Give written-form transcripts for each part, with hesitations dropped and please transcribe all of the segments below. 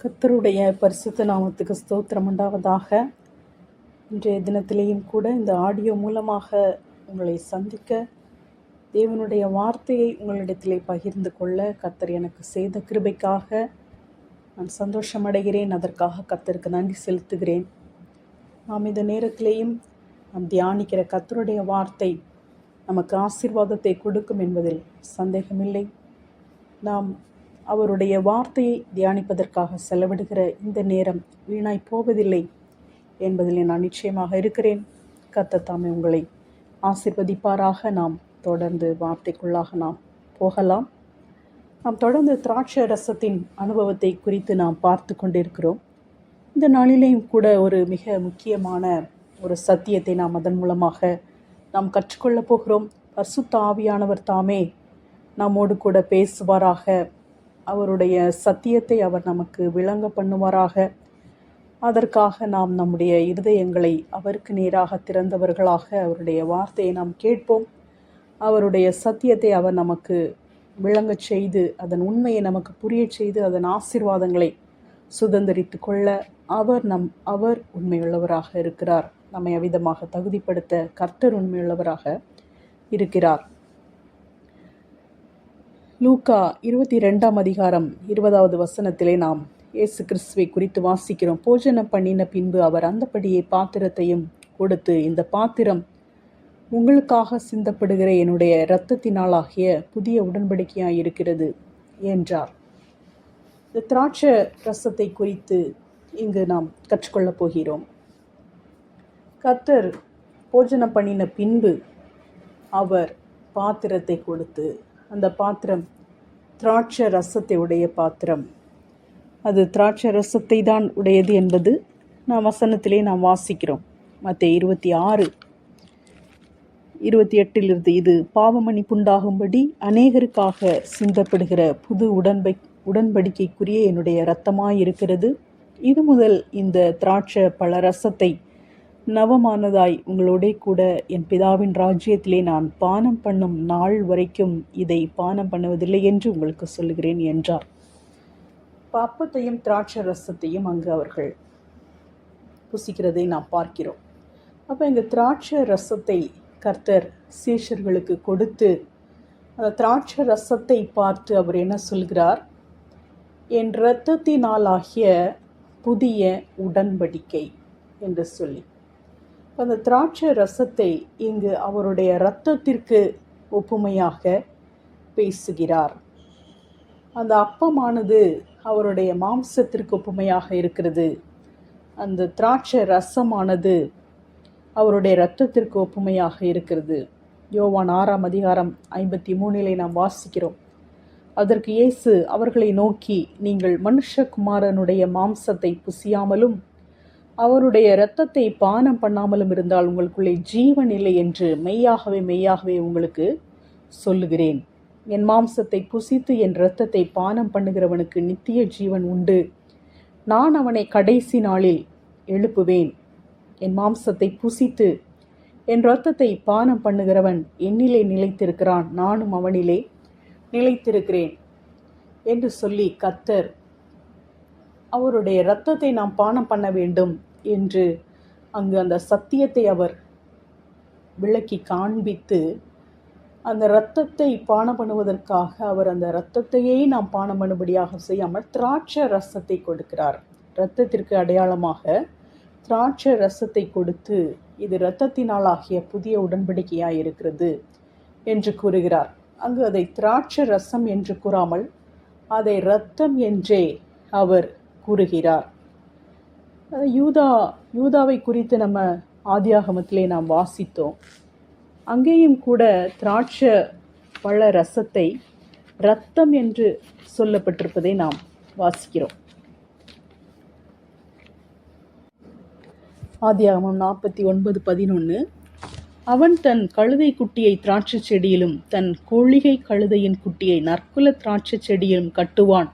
கர்த்தருடைய பரிசுத்த நாமத்துக்கு ஸ்தோத்திரம் உண்டாவதாக. இன்றைய தினத்திலேயும் கூட இந்த ஆடியோ மூலமாக உங்களை சந்திக்க, தேவனுடைய வார்த்தையை உங்களிடத்திலே பகிர்ந்து கொள்ள கர்த்தர் எனக்கு செய்த கிருபைக்காக நான் சந்தோஷமடைகிறேன். அதற்காக கர்த்தருக்கு நன்றி செலுத்துகிறேன். நாம் இந்த நேரத்திலேயும் நாம் தியானிக்கிற கர்த்தருடைய வார்த்தை நமக்கு ஆசீர்வாதத்தை கொடுக்கும் என்பதில் சந்தேகமில்லை. நாம் அவருடைய வார்த்தையை தியானிப்பதற்காக செலவிடுகிற இந்த நேரம் வீணாய் போவதில்லை என்பதில் நான் நிச்சயமாக இருக்கிறேன். கர்த்தர் தாமே உங்களை ஆசீர்வதிப்பாராக. நாம் தொடர்ந்து வார்த்தைக்குள்ளாக நாம் போகலாம். நாம் தொடர்ந்து திராட்சை ரசத்தின் அனுபவத்தை குறித்து நாம் பார்த்து கொண்டிருக்கிறோம். இந்த நாளிலேயும் கூட ஒரு மிக முக்கியமான ஒரு சத்தியத்தை நாம் அதன் மூலமாக நாம் கற்றுக்கொள்ளப் போகிறோம். பரிசுத்த ஆவியானவர் தாமே நம்மோடு கூட பேசுவாராக. அவருடைய சத்தியத்தை அவர் நமக்கு விளங்க பண்ணுவாராக. அதற்காக நாம் நம்முடைய இருதயங்களை அவருக்கு நேராக திறந்தவர்களாக அவருடைய வார்த்தையை நாம் கேட்போம். அவருடைய சத்தியத்தை அவர் நமக்கு விளங்க செய்து, அதன் உண்மையை நமக்கு புரிய செய்து, அதன் ஆசீர்வாதங்களை சுதந்திரித்து கொள்ள அவர் உண்மையுள்ளவராக இருக்கிறார். நம்மை அவ்விதமாக தகுதிப்படுத்த கர்த்தர் உண்மையுள்ளவராக இருக்கிறார். லூக்கா 22 அதிகாரம் 20வது வசனத்திலே நாம் இயேசு கிறிஸ்துவை குறித்து வாசிக்கிறோம். போஜனம் பண்ணின பின்பு அவர் அந்தப்படியே பாத்திரத்தையும் கொடுத்து, இந்த பாத்திரம் உங்களுக்காக சிந்தப்படுகிற என்னுடைய இரத்தத்தினாலாகிய புதிய உடன்படிக்கையாய் இருக்கிறது என்றார். இந்த திராட்சை ரசத்தை குறித்து இங்கு நாம் கற்றுக்கொள்ளப் போகிறோம். கர்த்தர் போஜனம் பண்ணின பின்பு அவர் பாத்திரத்தை கொடுத்து, அந்த பாத்திரம் திராட்சை ரசத்தை உடைய பாத்திரம், அது திராட்சை ரசத்தை தான் உடையது என்பது நாம் வசனத்திலே நாம் வாசிக்கிறோம். மத்தேயு 26:28 இது பாவமன்னிப்புண்டாகும்படி அநேகருக்காக சிந்தப்படுகிற புது உடன்படிக்கைக்குரிய என்னுடைய இரத்தமாயிருக்கிறது. இது முதல் இந்த திராட்சை பழ ரசத்தை நவமானதாய் உங்களோட கூட என் பிதாவின் ராஜ்யத்திலே நான் பானம் பண்ணும் நாள் வரைக்கும் இதை பானம் பண்ணுவதில்லை என்று உங்களுக்கு சொல்லுகிறேன் என்றார். அப்பத்தையும் திராட்சை ரசத்தையும் அங்கு அவர்கள் புசிக்கிறதை நாம் பார்க்கிறோம். அப்போ இந்த திராட்சை ரசத்தை கர்த்தர் சீஷர்களுக்கு கொடுத்து, அந்த திராட்சை ரசத்தை பார்த்து அவர் என்ன சொல்கிறார்? என் இரத்தத்தினாலாகிய புதிய உடன்படிக்கை என்று சொல்லி, அந்த திராட்சை ரசத்தை இங்கு அவருடைய இரத்தத்திற்கு ஒப்புமையாக பேசுகிறார். அந்த அப்பமானது அவருடைய மாம்சத்திற்கு ஒப்புமையாக இருக்கிறது. அந்த திராட்சை ரசமானது அவருடைய இரத்தத்திற்கு ஒப்புமையாக இருக்கிறது. யோவான் 6:53 நாம் வாசிக்கிறோம். அதற்கு இயேசு அவர்களை நோக்கி, நீங்கள் மனுஷகுமாரனுடைய மாம்சத்தை புசியாமலும் அவருடைய இரத்தத்தை பானம் பண்ணாமலும் இருந்தால் உங்களுக்குள்ளே ஜீவன் இல்லை என்று மெய்யாகவே மெய்யாகவே உங்களுக்கு சொல்லுகிறேன். என் மாம்சத்தை புசித்து என் இரத்தத்தை பானம் பண்ணுகிறவனுக்கு நித்திய ஜீவன் உண்டு. நான் அவனை கடைசி நாளில் எழுப்புவேன். என் மாம்சத்தை புசித்து என் இரத்தத்தை பானம் பண்ணுகிறவன் என்னிலே நிலைத்திருக்கிறான், நானும் அவனிலே நிலைத்திருக்கிறேன் என்று சொல்லி கர்த்தர் அவருடைய இரத்தத்தை நாம் பானம் பண்ண வேண்டும் என்று அங்கு அந்த சத்தியத்தை அவர் விளக்கி காண்பித்து, அந்த இரத்தத்தை பானம் பண்ணுவதற்காக அவர் அந்த இரத்தத்தையே நாம் பானம் பண்ணும்படியாக செய்யாமல் திராட்சை ரசத்தை கொடுக்கிறார். இரத்தத்திற்கு அடையாளமாக திராட்சை ரசத்தை கொடுத்து, இது இரத்தத்தினாலாகிய புதிய உடன்படிக்கையாய் இருக்கிறது என்று கூறுகிறார். அங்கு அதை திராட்சை ரசம் என்று கூறாமல் அதை இரத்தம் என்றே அவர் கூறுகிறார். யூதாவை குறித்து நம்ம ஆதியாகமத்திலே நாம் வாசித்தோம். அங்கேயும் கூட திராட்சை பழ ரசத்தை இரத்தம் என்று சொல்லப்பட்டிருப்பதை நாம் வாசிக்கிறோம். ஆதியாகமம் 49:11 அவன் தன் கழுதை குட்டியை திராட்சை செடியிலும் தன் கோழிகை கழுதையின் குட்டியை நற்குல திராட்சை செடியிலும் கட்டுவான்.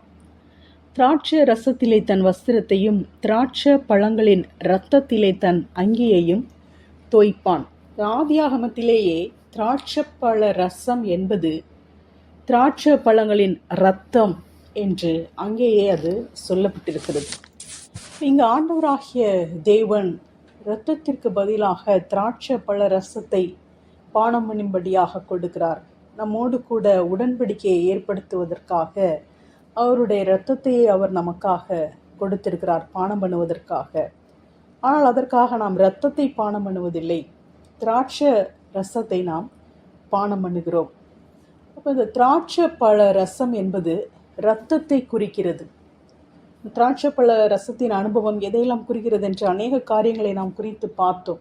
திராட்சை ரசத்திலே தன் வஸ்திரத்தையும் திராட்சை பழங்களின் இரத்தத்திலே தன் அங்கியையும் தோய்ப்பான். ஆதியாகமத்திலேயே திராட்சை பழ ரசம் என்பது திராட்சை பழங்களின் இரத்தம் என்று அங்கேயே அது சொல்லப்பட்டிருக்கிறது. இங்கு ஆண்டவராகிய தேவன் இரத்தத்திற்கு பதிலாக திராட்சை பழ ரசத்தை பானம் பண்ணும்படியாக கொடுக்கிறார். நம்மோடு கூட உடன்படிக்கையை ஏற்படுத்துவதற்காக அவருடைய இரத்தத்தையே அவர் நமக்காக கொடுத்திருக்கிறார் பானம் பண்ணுவதற்காக. ஆனால் அதற்காக நாம் இரத்தத்தை பானம் பண்ணுவதில்லை, திராட்சை ரசத்தை நாம் பானம் பண்ணுகிறோம். அப்போ இந்த திராட்சை பழ ரசம் என்பது இரத்தத்தை குறிக்கிறது. திராட்சை பழ ரசத்தின் அனுபவம் எதையெல்லாம் குறிக்கிறது என்று அநேக காரியங்களை நாம் குறித்து பார்த்தோம்.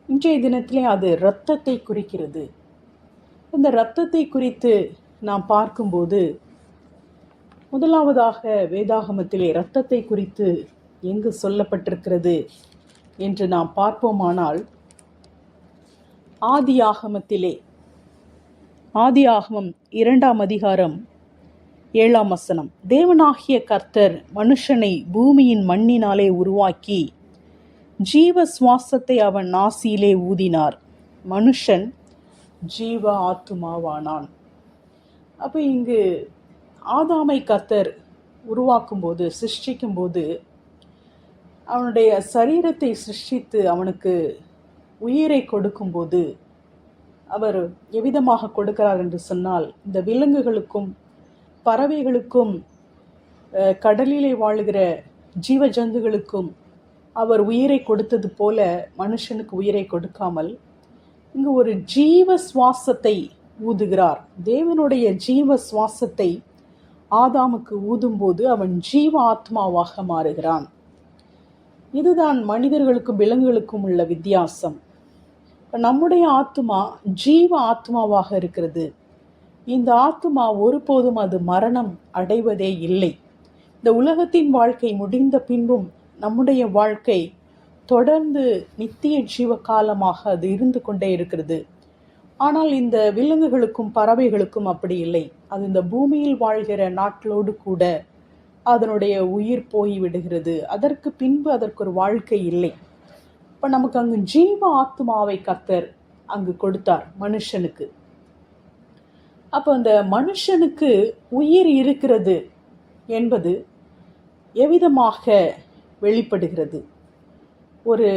இன்றைய தினத்திலே அது இரத்தத்தை குறிக்கிறது. இந்த இரத்தத்தை குறித்து நாம் பார்க்கும்போது முதலாவதாக வேதாகமத்திலே இரத்தத்தை குறித்து எங்கு சொல்லப்பட்டிருக்கிறது என்று நாம் பார்ப்போமானால், ஆதியாகமத்திலே, ஆதியாகமம் 2ஆம் அதிகாரம் 7ஆம் வசனம், தேவனாகிய கர்த்தர் மனுஷனை பூமியின் மண்ணினாலே உருவாக்கி ஜீவ சுவாசத்தை அவன் நாசியிலே ஊதினார், மனுஷன் ஜீவ ஆத்துமாவானான். அப்போ இங்கு ஆதாமை கர்த்தர் உருவாக்கும்போது, சிருஷ்டிக்கும்போது, அவனுடைய சரீரத்தை சிருஷ்டித்து அவனுக்கு உயிரை கொடுக்கும்போது அவர் எவ்விதமாக கொடுக்கிறார் என்று சொன்னால், இந்த விலங்குகளுக்கும் பறவைகளுக்கும் கடலிலே வாழுகிற ஜீவ ஜந்துகளுக்கும் அவர் உயிரை கொடுத்தது போல மனுஷனுக்கு உயிரை கொடுக்காமல் இங்கு ஒரு ஜீவ சுவாசத்தை ஊதுகிறார். தேவனுடைய ஜீவ சுவாசத்தை ஆதாமுக்கு ஊதும்போது அவன் ஜீவ ஆத்மாவாக மாறுகிறான். இதுதான் மனிதர்களுக்கும் விலங்குகளுக்கும் உள்ள வித்தியாசம். நம்முடைய ஆத்மா ஜீவ ஆத்மாவாக இருக்கிறது. இந்த ஆத்மா ஒருபோதும் அது மரணம் அடைவதே இல்லை. இந்த உலகத்தின் வாழ்க்கை முடிந்த பின்பும் நம்முடைய வாழ்க்கை தொடர்ந்து நித்திய ஜீவ காலமாக அது இருந்து கொண்டே இருக்கிறது. ஆனால் இந்த விலங்குகளுக்கும் பறவைகளுக்கும் அப்படி இல்லை. அது இந்த பூமியில் வாழ்கிற நாட்களோடு கூட அதனுடைய உயிர் போய்விடுகிறது. அதற்கு பின்பு அதற்கு ஒரு வாழ்க்கை இல்லை. இப்போ நமக்கு அங்கு ஜீவ ஆத்மாவை கர்த்தர் அங்கு கொடுத்தார் மனுஷனுக்கு. அப்போ அந்த மனுஷனுக்கு உயிர் இருக்கிறது என்பது எவ்விதமாக வெளிப்படுகிறது? ஒரு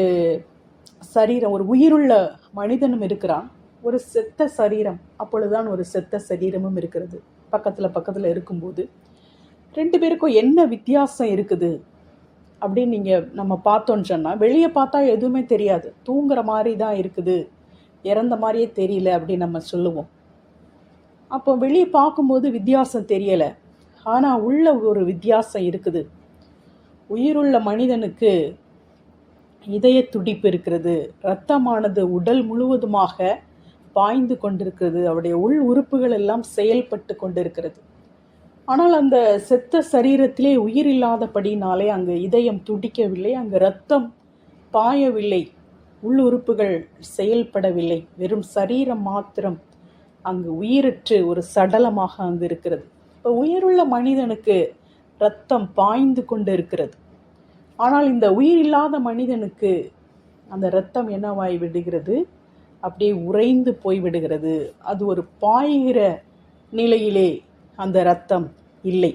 சரீரம், ஒரு உயிருள்ள மனிதனும் இருக்கிறான், ஒரு செத்த சரீரம், அப்பொழுதுதான் ஒரு செத்த சரீரமும் இருக்கிறது. பக்கத்தில் இருக்கும்போது ரெண்டு பேருக்கும் என்ன வித்தியாசம் இருக்குது அப்படின்னு நம்ம பார்த்தோன்னு சொன்னால், வெளியே பார்த்தா எதுவுமே தெரியாது, தூங்குற மாதிரி தான் இருக்குது, இறந்த மாதிரியே தெரியல அப்படின்னு நம்ம சொல்லுவோம். அப்போ வெளியே பார்க்கும்போது வித்தியாசம் தெரியலை, ஆனால் உள்ள ஒரு வித்தியாசம் இருக்குது. உயிருள்ள மனிதனுக்கு இதய துடிப்பு இருக்கிறது, இரத்தமானது உடல் முழுவதுமாக பாய்ந்து கொண்டிருக்கிறது, அவருடைய உள் உறுப்புகள் எல்லாம் செயல்பட்டு கொண்டிருக்கிறது. ஆனால் அந்த செத்த சரீரத்திலே உயிர் இல்லாதபடினாலே அங்கு இதயம் துடிக்கவில்லை, அங்கு இரத்தம் பாயவில்லை, உள் உறுப்புகள் செயல்படவில்லை, வெறும் சரீரம் மாத்திரம் அங்கு உயிரற்று ஒரு சடலமாக அங்கு இருக்கிறது. இப்போ உயிருள்ள மனிதனுக்கு இரத்தம் பாய்ந்து கொண்டு இருக்கிறது. ஆனால் இந்த உயிர் இல்லாத மனிதனுக்கு அந்த இரத்தம் என்னவாய் விடுகிறது? அப்படியே உறைந்து போய்விடுகிறது. அது ஒரு பாய்கிற நிலையிலே அந்த இரத்தம் இல்லை.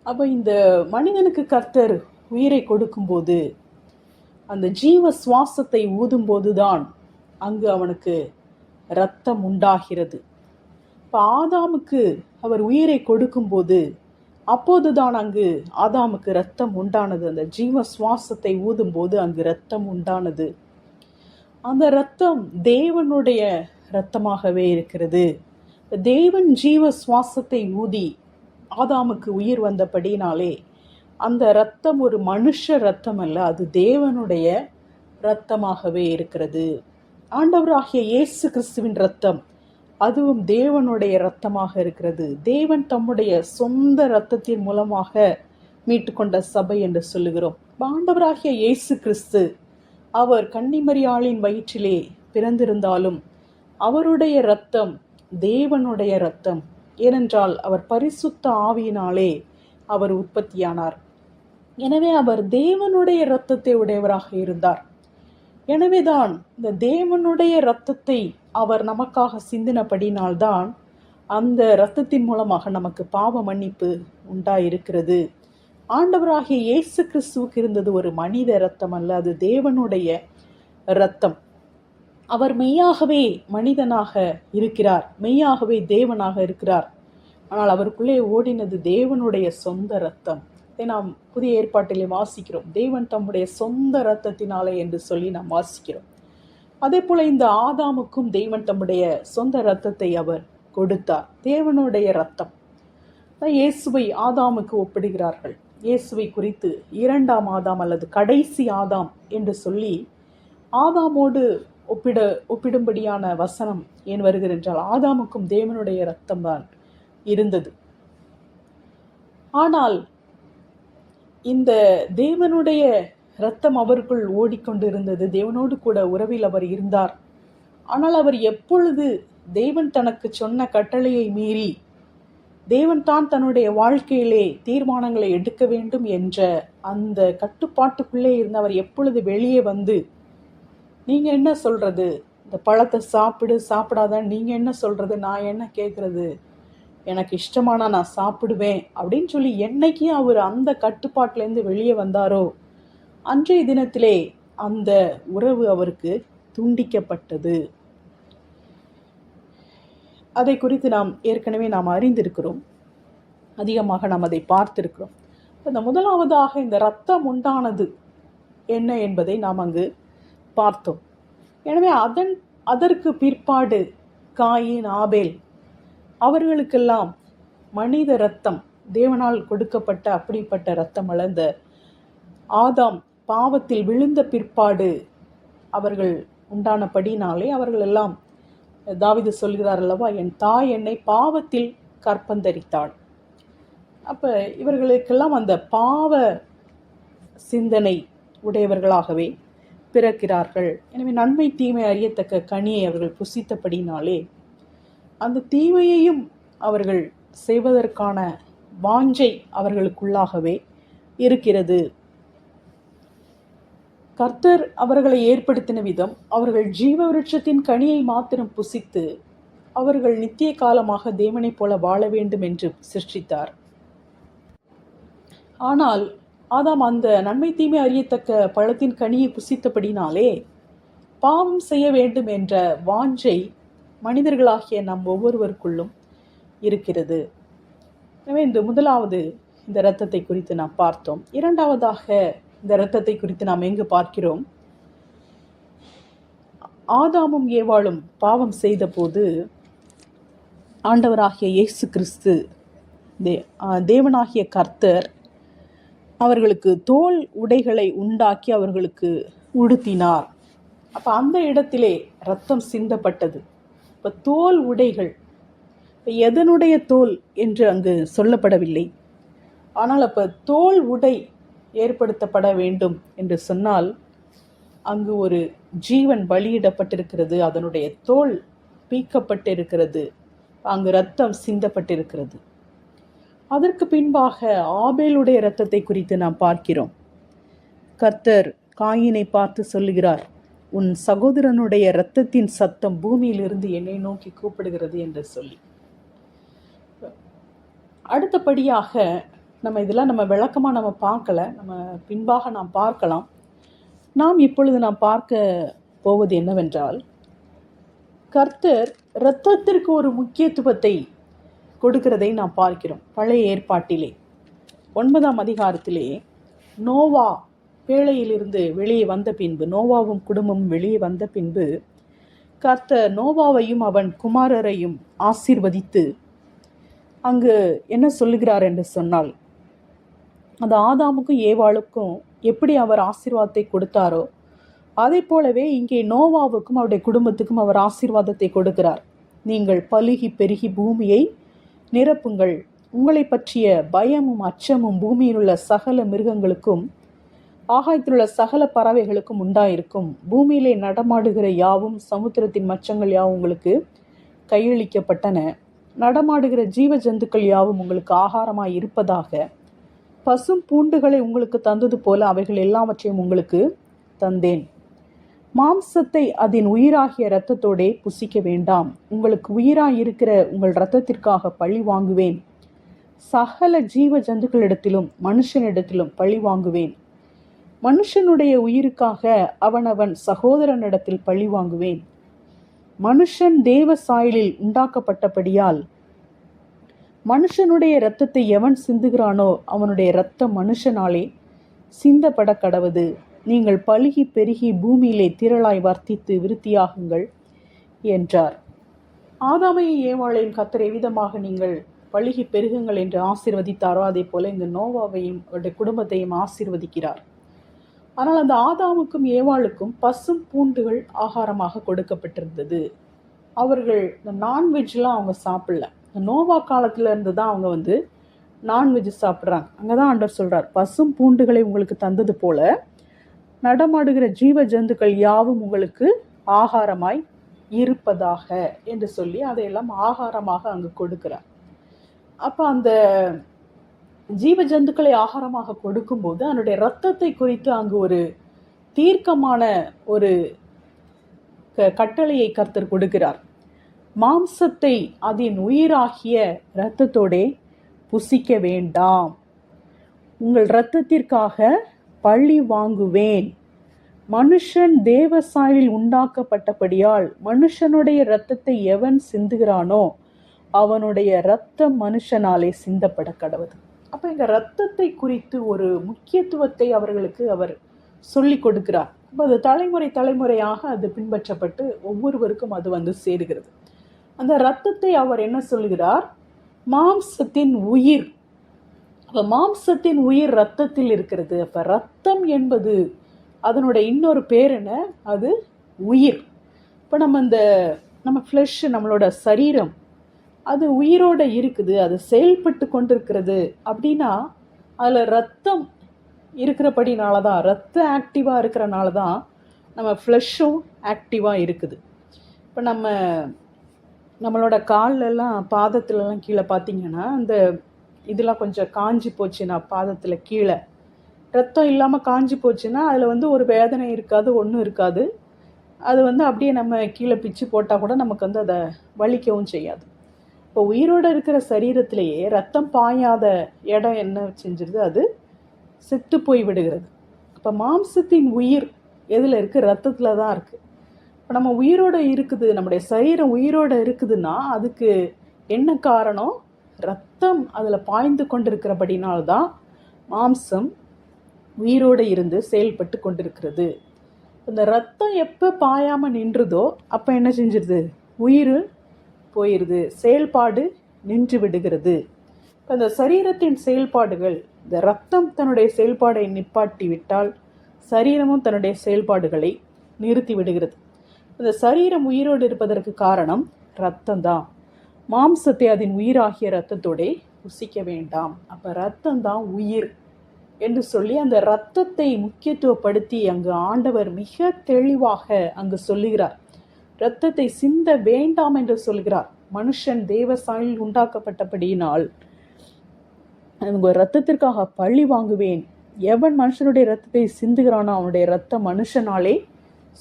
அப்போ இந்த மனிதனுக்கு கர்த்தர் உயிரை கொடுக்கும்போது, அந்த ஜீவ சுவாசத்தை ஊதும்போது தான் அங்கு அவனுக்கு இரத்தம் உண்டாகிறது. இப்போ ஆதாமுக்கு அவர் உயிரை கொடுக்கும்போது அப்போதுதான் அங்கு ஆதாமுக்கு இரத்தம் உண்டானது. அந்த ஜீவ சுவாசத்தை ஊதும்போது அங்கு இரத்தம் உண்டானது. அந்த இரத்தம் தேவனுடைய இரத்தமாகவே இருக்கிறது. தேவன் ஜீவ சுவாசத்தை ஊதி ஆதாமுக்கு உயிர் வந்தபடினாலே அந்த இரத்தம் ஒரு மனுஷ இரத்தம் அல்ல, அது தேவனுடைய இரத்தமாகவே இருக்கிறது. ஆண்டவராகிய இயேசு கிறிஸ்துவின் இரத்தம் அதுவும் தேவனுடைய இரத்தமாக இருக்கிறது. தேவன் தம்முடைய சொந்த இரத்தத்தின் மூலமாக மீட்டு கொண்ட சபை என்று சொல்லுகிறோம். ஆண்டவராகிய இயேசு கிறிஸ்து அவர் கன்னிமரியாளின் வயிற்றிலே பிறந்திருந்தாலும் அவருடைய இரத்தம் தேவனுடைய இரத்தம். ஏனென்றால் அவர் பரிசுத்த ஆவியினாலே அவர் உற்பத்தியானார். எனவே அவர் தேவனுடைய இரத்தத்தை உடையவராக இருந்தார். எனவேதான் இந்த தேவனுடைய இரத்தத்தை அவர் நமக்காக சிந்தினபடினால்தான் அந்த இரத்தத்தின் மூலமாக நமக்கு பாவ மன்னிப்பு உண்டாயிருக்கிறது. ஆண்டவராகிய இயேசு கிறிஸ்துவுக்கு இருந்தது ஒரு மனித இரத்தம் அல்ல, அது தேவனுடைய இரத்தம். அவர் மெய்யாகவே மனிதனாக இருக்கிறார், மெய்யாகவே தேவனாக இருக்கிறார். ஆனால் அவருக்குள்ளே ஓடினது தேவனுடைய சொந்த இரத்தம். இதை நாம் புதிய ஏற்பாட்டிலே வாசிக்கிறோம். தேவன் தம்முடைய சொந்த இரத்தத்தினாலே என்று சொல்லி நாம் வாசிக்கிறோம். அதே போல இந்த ஆதாமுக்கும் தேவன் தம்முடைய சொந்த இரத்தத்தை அவர் கொடுத்தார், தேவனுடைய இரத்தம். இயேசுவை ஆதாமுக்கு ஒப்பிடுகிறார்கள். இயேசுவை குறித்து இரண்டாம் ஆதாம் அல்லது கடைசி ஆதாம் என்று சொல்லி ஆதாமோடு ஒப்பிடும்படியான வசனம் ஏன் வருகிறது என்றால், ஆதாமுக்கும் தேவனுடைய இரத்தம் தான் இருந்தது. ஆனால் இந்த தேவனுடைய இரத்தம் அவருக்குள் ஓடிக்கொண்டு இருந்தது. தேவனோடு கூட உறவில் அவர் இருந்தார். ஆனால் அவர் எப்பொழுது தேவன் தனக்கு சொன்ன கட்டளையை மீறி தேவன் தான் தன்னுடைய வாழ்க்கையிலே தீர்மானங்களை எடுக்க வேண்டும் என்ற அந்த கட்டுப்பாட்டுக்குள்ளே இருந்து அவர் எப்பொழுது வெளியே வந்து, நீங்க என்ன சொல்றது, இந்த பழத்தை சாப்பிடு சாப்பிடாத, நீங்க என்ன சொல்றது, நான் என்ன கேட்கறது, எனக்கு இஷ்டமானா நான் சாப்பிடுவேன் அப்படின்னு சொல்லி என்னைக்கும் அவர் அந்த கட்டுப்பாட்டிலேருந்து வெளியே வந்தாரோ அன்றைய தினத்திலே அந்த உறவு அவருக்கு துண்டிக்கப்பட்டது. அதை குறித்து நாம் ஏற்கனவே அறிந்திருக்கிறோம், அதிகமாக நாம் அதை பார்த்திருக்கிறோம். இந்த முதலாவதாக இந்த இரத்தம் உண்டானது என்ன என்பதை நாம் அங்கு பார்த்தோம். எனவே அதற்கு பிற்பாடு காயின், ஆபேல் அவர்களுக்கெல்லாம் மனித இரத்தம், தேவனால் கொடுக்கப்பட்ட அப்படிப்பட்ட இரத்தம் அளந்த ஆதாம் பாவத்தில் விழுந்த பிற்பாடு அவர்கள் உண்டானபடினாலே அவர்கள் எல்லாம், தாவீது சொல்கிறார் அல்லவா, என் தாய் என்னை பாவத்தில் கற்பந்தரித்தாள். அப்போ இவர்களுக்கெல்லாம் அந்த பாவ சிந்தனை உடையவர்களாகவே பிறக்கிறார்கள். எனவே நன்மை தீமை அறியத்தக்க கனியை அவர்கள் புசித்தபடினாலே அந்த தீமையையும் அவர்கள் செய்வதற்கான வாஞ்சை அவர்களுக்குள்ளாகவே இருக்கிறது. கர்த்தர் அவர்களை ஏற்படுத்தின விதம், அவர்கள் ஜீவ விருட்சத்தின் கனியை மாத்திரம் புசித்து அவர்கள் நித்திய காலமாக தேவனைப் போல வாழ வேண்டும் என்று சிருஷ்டித்தார். ஆனால் ஆதாம் அந்த நன்மை தீமை அறியத்தக்க பழத்தின் கனியை புசித்தபடினாலே பாவம் செய்ய வேண்டும் என்ற வாஞ்சை மனிதர்களாகிய நம் ஒவ்வொருவருக்குள்ளும் இருக்கிறது. எனவே இந்த முதலாவது இந்த இரத்தத்தை குறித்து நாம் பார்த்தோம். இரண்டாவதாக இந்த இரத்தத்தை குறித்து நாம் எங்கு பார்க்கிறோம்? ஆதாமும் ஏவாளும் பாவம் செய்த போது ஆண்டவராகிய இயேசு கிறிஸ்து, தேவனாகிய கர்த்தர் அவர்களுக்கு தோல் உடைகளை உண்டாக்கி அவர்களுக்கு உடுத்தினார். அப்போ அந்த இடத்திலே இரத்தம் சிந்தப்பட்டது. இப்போ தோல் உடைகள், இப்போ எதனுடைய தோல் என்று அங்கு சொல்லப்படவில்லை. ஆனால் அப்போ தோல் உடை ஏற்படுத்தப்பட வேண்டும் என்று சொன்னால் அங்கு ஒரு ஜீவன் பலியிடப்பட்டிருக்கிறது, அதனுடைய தோல் பீக்கப்பட்டிருக்கிறது, அங்கு இரத்தம் சிந்தப்பட்டிருக்கிறது. அதற்கு பின்பாக ஆபேலுடைய இரத்தத்தை குறித்து நாம் பார்க்கிறோம். கர்த்தர் காயினை பார்த்து சொல்லுகிறார், உன் சகோதரனுடைய இரத்தத்தின் சத்தம் பூமியிலிருந்து என்னை நோக்கி கூப்பிடுகிறது என்று சொல்லி. அடுத்தபடியாக இதெல்லாம் விளக்கமாக பார்க்கல, பின்பாக நாம் பார்க்கலாம். இப்பொழுது பார்க்க போவது என்னவென்றால், கர்த்தர் இரத்தத்திற்கு ஒரு முக்கியத்துவத்தை கொடுக்கிறதை நாம் பார்க்கிறோம். பழைய ஏற்பாட்டிலே 9ஆம் அதிகாரத்திலே நோவா பேழையிலிருந்து வெளியே வந்த பின்பு, நோவாவும் குடும்பமும் வெளியே வந்த பின்பு கர்த்தர் நோவாவையும் அவன் குமாரரையும் ஆசீர்வதித்து அங்கு என்ன சொல்லுகிறார் என்று சொன்னால், அந்த ஆதாமுக்கும் ஏவாளுக்கும் எப்படி அவர் ஆசீர்வாதத்தை கொடுத்தாரோ அதே போலவே இங்கே நோவாவுக்கும் அவருடைய குடும்பத்துக்கும் அவர் ஆசீர்வாதத்தை கொடுக்கிறார். நீங்கள் பலுகி பெருகி பூமியை நிரப்புங்கள், உங்களை பற்றிய பயமும் அச்சமும் பூமியில் உள்ள சகல மிருகங்களுக்கும் ஆகாயத்தில் உள்ள சகல பறவைகளுக்கும் உண்டாயிருக்கும். பூமியிலே நடமாடுகிற யாவும் சமுத்திரத்தின் மச்சங்கள் யாவும் உங்களுக்கு கையளிக்கப்பட்டன. நடமாடுகிற ஜீவ ஜந்துக்கள் யாவும் உங்களுக்கு ஆகாரமாய் இருப்பதாக. பசும் பூண்டுகளை உங்களுக்கு தந்தது போல அவைகள் எல்லாவற்றையும் உங்களுக்கு தந்தேன். மாம்சத்தை அதன் உயிராகிய இரத்தத்தோடே புசிக்க வேண்டாம். உங்களுக்கு உயிராய் இருக்கிற உங்கள் இரத்தத்திற்காக பழி வாங்குவேன். சகல ஜீவ ஜந்துக்களிடத்திலும் மனுஷனிடத்திலும் பழி வாங்குவேன். மனுஷனுடைய உயிருக்காக அவனவன் சகோதரனிடத்தில் பழி வாங்குவேன். மனுஷன் தேவ சாயலில் உண்டாக்கப்பட்டபடியால் மனுஷனுடைய இரத்தத்தை எவன் சிந்துகிறானோ அவனுடைய இரத்தம் மனுஷனாலே சிந்தப்பட கடவது. நீங்கள் பலுகி பெருகி பூமியிலே திரளாய் வர்த்தித்து விருத்தியாகுங்கள் என்றார். ஆதாமையும் ஏவாளையும் கர்த்தர் எவ்விதமாக நீங்கள் பலுகி பெருகுங்கள் என்று ஆசீர்வதித்தாரோ அதே போல இந்த நோவாவையும் அவருடைய குடும்பத்தையும் ஆசீர்வதிக்கிறார். ஆனால் அந்த ஆதாமுக்கும் ஏவாளுக்கும் பசும் பூண்டுகள் ஆகாரமாக கொடுக்கப்பட்டிருந்தது. அவர்கள் இந்த நான்வெஜ்லாம் அவங்க சாப்பிடல. இந்த நோவா காலத்துல இருந்து தான் அவங்க நான்வெஜ் சாப்பிட்றாங்க. அங்கதான் ஆண்டவர் சொல்றார், பசும் பூண்டுகளை உங்களுக்கு தந்தது போல நடமாடுகிற ஜீவ ஜந்துக்கள் யாவும் உங்களுக்கு ஆகாரமாய் இருப்பதாக என்று சொல்லி அதையெல்லாம் ஆகாரமாக அங்கு கொடுக்கிறார். அப்ப அந்த ஜீவ ஜந்துக்களை ஆகாரமாக கொடுக்கும்போது அதனுடைய இரத்தத்தை குறித்து அங்கு ஒரு தீர்க்கமான ஒரு கட்டளையை கர்த்தர் கொடுக்கிறார். மாம்சத்தை அதன் உயிராகிய இரத்தத்தோடே புசிக்க வேண்டாம். உங்கள் இரத்தத்திற்காக பழி வாங்குவேன். மனுஷன் தேவ சாயலில் உண்டாக்கப்பட்டபடியால் மனுஷனுடைய இரத்தத்தை எவன் சிந்துகிறானோ அவனுடைய இரத்தம் மனுஷனாலே சிந்தப்பட கடவது. அப்ப இந்த இரத்தத்தை குறித்து ஒரு முக்கியத்துவத்தை அவர்களுக்கு அவர் சொல்லி கொடுக்கிறார். அப்போ அது தலைமுறையாக அது பின்பற்றப்பட்டு ஒவ்வொருவருக்கும் அது சேருகிறது. அந்த இரத்தத்தை அவர் என்ன சொல்லுகிறார்? மாம்சத்தின் உயிர். அப்ப மாம்சத்தின் உயிர் இரத்தத்தில் இருக்கிறது. அப்ப இரத்தம் என்பது அதனுடைய இன்னொரு பேர் என்ன? அது உயிர். இப்போ நம்ம ஃப்ளஷ், நம்மளோட சரீரம் அது உயிரோட இருக்குது, அது செயல்பட்டு கொண்டிருக்கிறது. அப்படின்னா அதில் ரத்தம் இருக்கிறபடினால தான், ரத்தம் ஆக்டிவாக இருக்கிறனால தான் நம்ம ஃப்ளஷும் ஆக்டிவாக இருக்குது. இப்போ நம்மளோட கால்லெல்லாம் பாதத்துலலாம் கீழே பார்த்தீங்கன்னா அந்த இதெல்லாம் கொஞ்சம் காஞ்சி போச்சுன்னா, பாதத்தில் கீழே ரத்தம் இல்லாமல் காஞ்சி போச்சுன்னா அதில் ஒரு வேதனை இருக்காது, ஒன்றும் இருக்காது. அது அப்படியே நம்ம கீழே பிச்சு போட்டால் கூட நமக்கு அதை வலிக்கவும் செய்யாது. இப்போ உயிரோடு இருக்கிற சரீரத்திலேயே ரத்தம் பாயாத இடம் என்ன செஞ்சிருது? அது செத்து போய் விடுகிறது. இப்போ மாம்சத்தின் உயிர் எதில் இருக்குது? ரத்தத்தில் தான் இருக்குது. இப்போ நம்ம உயிரோடு இருக்குது, நம்முடைய சரீரம் உயிரோடு இருக்குதுன்னா அதுக்கு என்ன காரணம்? ரத்தம் அதில் பாய்ந்து கொண்டிருக்கிறபடினால்தான் மாம்சம் உயிரோடு இருந்து செயல்பட்டு கொண்டிருக்கிறது. இந்த ரத்தம் எப்போ பாயாமல் நின்றுதோ அப்போ என்ன செஞ்சிருது? உயிர் போயிடுது, செயல்பாடு நின்று விடுகிறது. இப்போ இந்த சரீரத்தின் செயல்பாடுகள், இந்த ரத்தம் தன்னுடைய செயல்பாடை நிப்பாட்டி விட்டால் சரீரமும் தன்னுடைய செயல்பாடுகளை நிறுத்தி விடுகிறது. இந்த சரீரம் உயிரோடு இருப்பதற்கு காரணம் ரத்தம் தான். மாம்சத்தை அதன் உயிராகிய இரத்தத்தோட புசிக்க வேண்டாம். அப்போ ரத்தம் தான் உயிர் என்று சொல்லி அந்த இரத்தத்தை முக்கியத்துவப்படுத்தி அங்கு ஆண்டவர் மிக தெளிவாக அங்கு சொல்லுகிறார். இரத்தத்தை சிந்த வேண்டாம் என்று சொல்கிறார். மனுஷன் தேவ சாயலில் உண்டாக்கப்பட்டபடியினால் இரத்தத்திற்காக பழி வாங்குவேன். எவன் மனுஷனுடைய இரத்தத்தை சிந்துகிறானோ அவனுடைய இரத்தம் மனுஷனாலே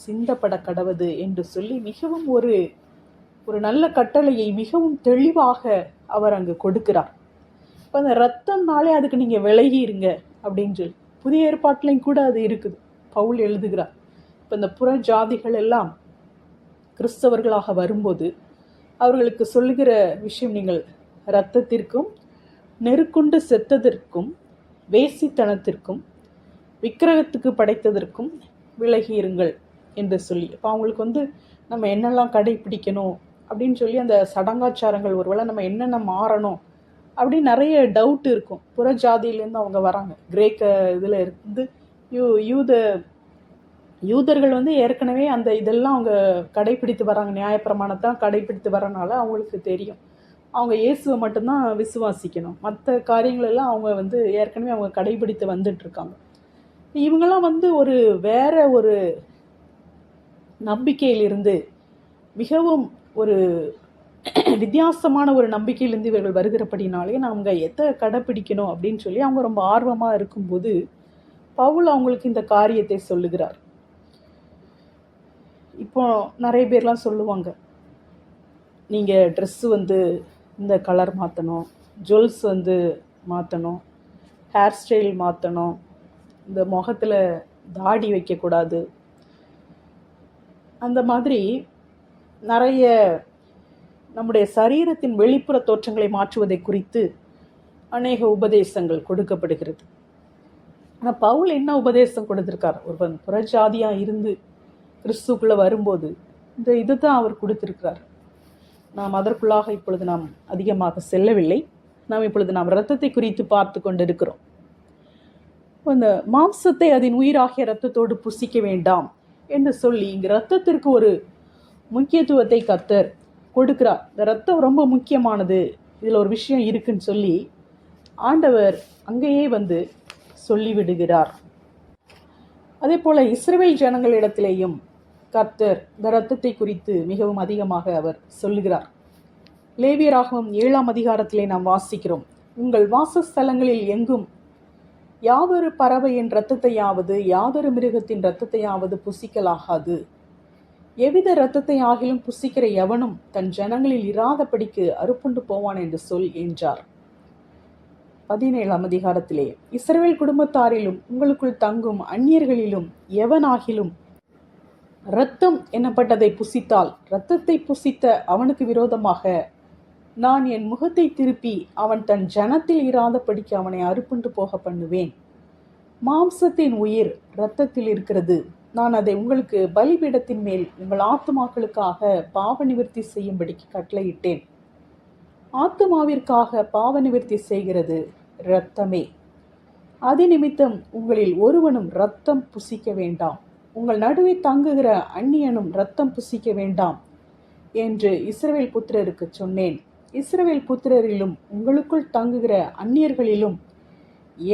சிந்தப்பட கடவது என்று சொல்லி மிகவும் ஒரு நல்ல கட்டளையை மிகவும் தெளிவாக அவர் அங்கு கொடுக்கிறார். இப்போ அந்த ரத்தம்னாலே அதுக்கு நீங்கள் விலகி இருங்க அப்படின்னு சொல்லி புதிய ஏற்பாட்டிலையும் கூட அது இருக்குது. பவுல் எழுதுகிறார். இப்போ இந்த புற ஜாதிகள் எல்லாம் கிறிஸ்தவர்களாக வரும்போது அவர்களுக்கு சொல்லுகிற விஷயம், நீங்கள் இரத்தத்திற்கும் நெருக்குண்டு செத்ததற்கும் வேசித்தனத்திற்கும் விக்கிரகத்துக்கு படைத்ததற்கும் விலகி இருங்கள் என்று சொல்லி, இப்போ அவங்களுக்கு நம்ம என்னெல்லாம் கடைப்பிடிக்கணும் அப்படின்னு சொல்லி அந்த சடங்காச்சாரங்கள் ஒருவேளை நம்ம என்னென்ன மாறணும் அப்படின்னு நிறைய டவுட் இருக்கும். புற ஜாதியிலேருந்து அவங்க வராங்க. கிரேக்க இதில் இருந்து யூதர்கள் ஏற்கனவே அந்த இதெல்லாம் அவங்க கடைப்பிடித்து வராங்க. நியாயப்பிரமாணத்தான் கடைப்பிடித்து வரனால அவங்களுக்கு தெரியும் அவங்க இயேசுவை மட்டும்தான் விசுவாசிக்கணும், மற்ற காரியங்களெல்லாம் அவங்க ஏற்கனவே அவங்க கடைப்பிடித்து வந்துட்டுருக்காங்க. இவங்கெல்லாம் ஒரு வேற ஒரு நம்பிக்கையிலிருந்து, மிகவும் ஒரு வித்தியாசமான ஒரு நம்பிக்கையிலிருந்து இவர்கள் வருகிறபடினாலே அவங்க எதை கடைப்பிடிக்கணும் அப்படின்னு சொல்லி அவங்க ரொம்ப ஆர்வமாக இருக்கும்போது பவுல் அவங்களுக்கு இந்த காரியத்தை சொல்லுகிறார். இப்போ நிறைய பேர்லாம் சொல்லுவாங்க, நீங்கள் ட்ரெஸ்ஸு வந்து இந்த கலர் மாற்றணும், ஜுவல்ஸ் வந்து மாற்றணும், ஹேர் ஸ்டைல் மாற்றணும், இந்த முகத்தில் தாடி வைக்கக்கூடாது, அந்த மாதிரி நிறைய நம்முடைய சரீரத்தின் வெளிப்புற தோற்றங்களை மாற்றுவதை குறித்து அநேக உபதேசங்கள் கொடுக்கப்படுகிறது. ஆனால் பவுல் என்ன உபதேசம் கொடுத்துருக்கார்? ஒருவன் புறஜாதியாக இருந்து கிறிஸ்துக்குள்ளே வரும்போது இதுதான் அவர் கொடுத்துருக்கிறார். நாம் அதற்குள்ளாக இப்பொழுது நாம் அதிகமாக செல்லவில்லை. இப்பொழுது நாம் இரத்தத்தை குறித்து பார்த்து கொண்டிருக்கிறோம். அந்த மாம்சத்தை அதன் உயிராகிய இரத்தத்தோடு புசிக்க வேண்டாம் என்று சொல்லி இங்கு இரத்தத்திற்கு ஒரு முக்கியத்துவத்தை கர்த்தர் கொடுக்கிறார். இந்த இரத்தம் ரொம்ப முக்கியமானது, இதில் ஒரு விஷயம் இருக்குன்னு சொல்லி ஆண்டவர் அங்கேயே வந்து சொல்லிவிடுகிறார். அதே போல இஸ்ரவேல் ஜனங்களிடத்திலேயும் கர்த்தர் இந்த இரத்தத்தை குறித்து மிகவும் அதிகமாக அவர் சொல்லுகிறார். லேவியராகமம் 7ஆம் அதிகாரத்திலே நாம் வாசிக்கிறோம், உங்கள் வாசஸ்தலங்களில் எங்கும் யாதொரு பறவையின் இரத்தத்தையாவது யாதொரு மிருகத்தின் இரத்தத்தையாவது புசிக்கலாகாது, எவ்வித இரத்தத்தை ஆகிலும் புசிக்கிற எவனும் தன் ஜனங்களில் இராதபடிக்கு அறுப்புண்டு போவான் என்று சொல் என்றார். 17ஆம் அதிகாரத்திலே, இஸ்ரவேல் குடும்பத்தாரிலும் உங்களுக்குள் தங்கும் அந்நியர்களிலும் எவனாகிலும் இரத்தம் என்னப்பட்டதை புசித்தால் இரத்தத்தை புசித்த அவனுக்கு விரோதமாக நான் என் முகத்தை திருப்பி அவன் தன் ஜனத்தில் இராதபடிக்கு அவனை அறுப்புண்டு போக பண்ணுவேன். மாம்சத்தின் உயிர் இரத்தத்தில் இருக்கிறது. நான் அதை உங்களுக்கு பலிபீடத்தின் மேல் உங்கள் ஆத்துமாக்களுக்காக பாவ நிவர்த்தி செய்யும்படிக்கு கட்டளையிட்டேன். ஆத்துமாவிற்காக பாவ நிவர்த்தி செய்கிறது இரத்தமே. அது நிமித்தம் உங்களில் ஒருவனும் இரத்தம் புசிக்க வேண்டாம், உங்கள் நடுவே தங்குகிற அந்நியனும் இரத்தம் புசிக்க வேண்டாம் என்று இஸ்ரவேல் புத்திரருக்கு சொன்னேன். இஸ்ரவேல் புத்திரரிலும் உங்களுக்குள் தங்குகிற அந்நியர்களிலும்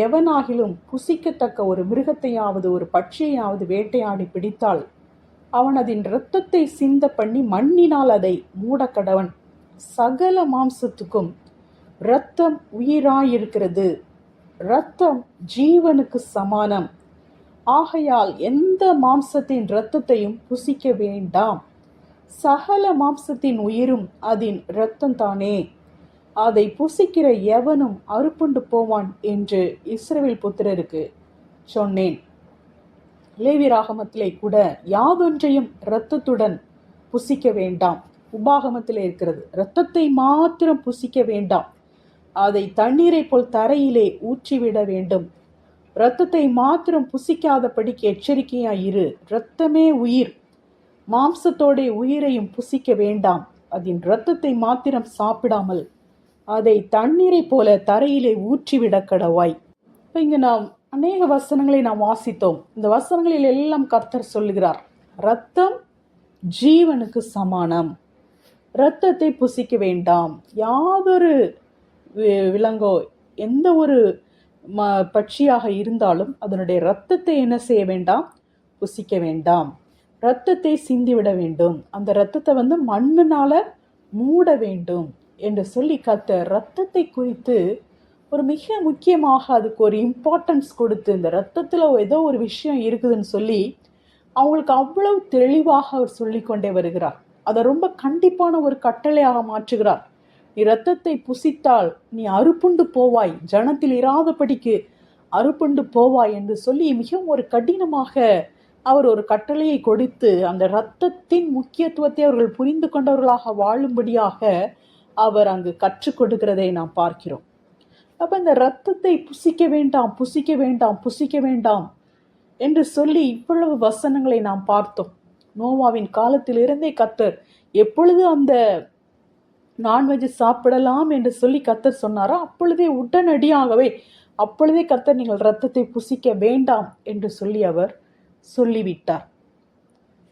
எவனாகிலும் புசிக்கத்தக்க ஒரு மிருகத்தையாவது ஒரு பட்சியையாவது வேட்டையாடி பிடித்தால் அவன் அதன் இரத்தத்தை சிந்த பண்ணி மண்ணினால் அதை மூடக்கடவன். சகல மாம்சத்துக்கும் இரத்தம் உயிராயிருக்கிறது, இரத்தம் ஜீவனுக்கு சமானம். ஆகையால் எந்த மாம்சத்தின் இரத்தத்தையும் புசிக்க வேண்டாம். சகல மாம்சத்தின் உயிரும் அதன் இரத்தம் தானே, அதை புசிக்கிற எவனும் அறுப்புண்டு போவான் என்று இஸ்ரவேல் புத்திரருக்கு சொன்னேன். லேவியராகமத்திலே கூட யாதொன்றையும் இரத்தத்துடன் புசிக்க வேண்டாம். உபாகமத்திலே இருக்கிறது, இரத்தத்தை மாத்திரம் புசிக்க வேண்டாம், அதை தண்ணீரை போல் தரையிலே ஊற்றிவிட வேண்டும். இரத்தத்தை மாத்திரம் புசிக்காதபடிக்கு எச்சரிக்கையாயிரு. இரத்தமே உயிர், மாம்சத்தோட உயிரையும் புசிக்க வேண்டாம். அதன் இரத்தத்தை மாத்திரம் சாப்பிடாமல் அதை தண்ணீரை போல தரையிலே ஊற்றிவிட கடவாய். இப்போ இங்கே நாம் அநேக வசனங்களை நாம் வாசித்தோம். இந்த வசனங்களில் எல்லாம் கர்த்தர் சொல்லுகிறார், இரத்தம் ஜீவனுக்கு சமானம், இரத்தத்தை புசிக்க வேண்டாம். யாதொரு விலங்கோ எந்த ஒரு பட்சியாக இருந்தாலும் அதனுடைய இரத்தத்தை என்ன செய்ய வேண்டாம், புசிக்க வேண்டாம். இரத்தத்தை சிந்திவிட வேண்டும், அந்த இரத்தத்தை வந்து மண்ணுனால மூட வேண்டும் என்று சொல்லி கர்த்தர் இரத்தத்தை குறித்து ஒரு மிக முக்கியமாக அதுக்கு ஒரு இம்பார்ட்டன்ஸ் கொடுத்து, இந்த இரத்தத்தில் ஏதோ ஒரு விஷயம் இருக்குதுன்னு சொல்லி அவங்களுக்கு அவ்வளவு தெளிவாக அவர் சொல்லிக்கொண்டே வருகிறார். அதை ரொம்ப கண்டிப்பான ஒரு கட்டளையாக மாற்றுகிறார். நீ இரத்தத்தை புசித்தால் நீ அறுப்புண்டு போவாய், ஜனத்தில் இராதபடிக்கு அறுப்புண்டு போவாய் என்று சொல்லி மிகவும் ஒரு கடினமாக அவர் ஒரு கட்டளையை கொடுத்து அந்த இரத்தத்தின் முக்கியத்துவத்தை அவர்கள் புரிந்து கொண்டவர்களாக வாழும்படியாக அவர் அங்கு கற்றுக் கொடுக்கிறதை நாம் பார்க்கிறோம். அப்போ இந்த இரத்தத்தை புசிக்க வேண்டாம், புசிக்க வேண்டாம், புசிக்க வேண்டாம் என்று சொல்லி இவ்வளவு வசனங்களை நாம் பார்த்தோம். நோவாவின் காலத்திலிருந்தே கர்த்தர் எப்பொழுது அந்த நான்வெஜ் சாப்பிடலாம் என்று சொல்லி கர்த்தர் சொன்னாரோ அப்பொழுதே உடனடியாகவே அப்பொழுதே கர்த்தர் நீங்கள் இரத்தத்தை புசிக்க வேண்டாம் என்று சொல்லி அவர் சொல்லிவிட்டார்.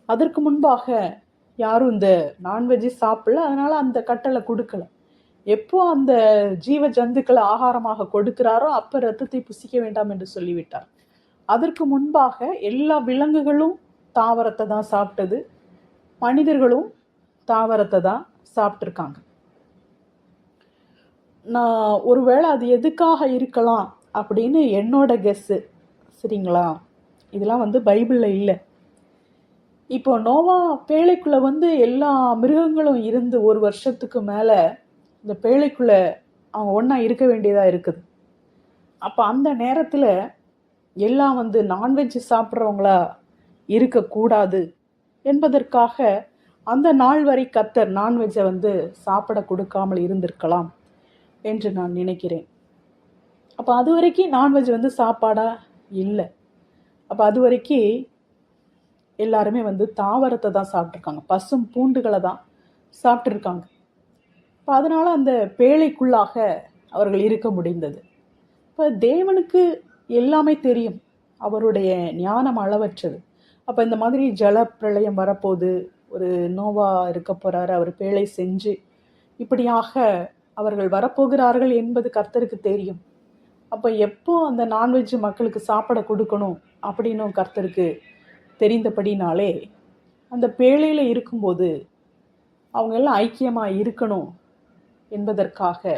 அதற்கு முன்பாக யாரும் இந்த நான்வெஜ் சாப்பிடல, அதனால அந்த கட்டளை கொடுக்கல. எப்போ அந்த ஜீவ ஜந்துக்களை ஆகாரமாக கொடுக்கிறாரோ அப்போ இரத்தத்தை புசிக்க வேண்டாம் என்று சொல்லிவிட்டார். அதற்கு முன்பாக எல்லா விலங்குகளும் தாவரத்தை தான் சாப்பிட்டது, மனிதர்களும் தாவரத்தை தான் சாப்பிட்ருக்காங்க. நான் ஒருவேளை அது எதுக்காக இருக்கலாம் அப்படின்னு என்னோட கெஸ்ஸு, சரிங்களா? இதெல்லாம் வந்து பைபிளில் இல்லை. இப்போ நோவா பேழைக்குள்ள எல்லா மிருகங்களும் இருந்து 1 வருஷத்துக்கு மேலே இந்த பேழைக்குள்ள அவங்க ஒன்றா இருக்க வேண்டியதாக இருக்குது. அப்போ அந்த நேரத்தில் எல்லாம் நான்வெஜ் சாப்பிட்றவங்களா இருக்கக்கூடாது என்பதற்காக அந்த நாள் வரை கர்த்தர் நான்வெஜ்ஜை சாப்பிட கொடுக்காமல் இருந்திருக்கலாம் என்று நான் நினைக்கிறேன். அப்போ அது வரைக்கும் நான்வெஜ் சாப்பாடாக இல்லை. அப்போ அது வரைக்கும் எல்லாருமே தாவரத்தை தான் சாப்பிட்ருக்காங்க, பசும் பூண்டுகளை தான் சாப்பிட்ருக்காங்க. இப்போ அதனால் அந்த பேழைக்குள்ளாக அவர்கள் இருக்க முடிந்தது. இப்போ தேவனுக்கு எல்லாமே தெரியும், அவருடைய ஞானம் அளவற்றது. அப்போ இந்த மாதிரி ஜல பிரளயம் வரப்போது, ஒரு நோவா இருக்க போகிறாரு, அவர் பேழை செஞ்சு இப்படியாக அவர்கள் வரப்போகிறார்கள் என்பது கர்த்தருக்கு தெரியும். அப்போ எப்போ அந்த நான்வெஜ் மக்களுக்கு சாப்பிட கொடுக்கணும் அப்படின்னும் கர்த்தருக்கு தெரிந்தபடினாலே அந்த பேழையில் இருக்கும்போது அவங்க எல்லாம் ஐக்கியமாக இருக்கணும் என்பதற்காக,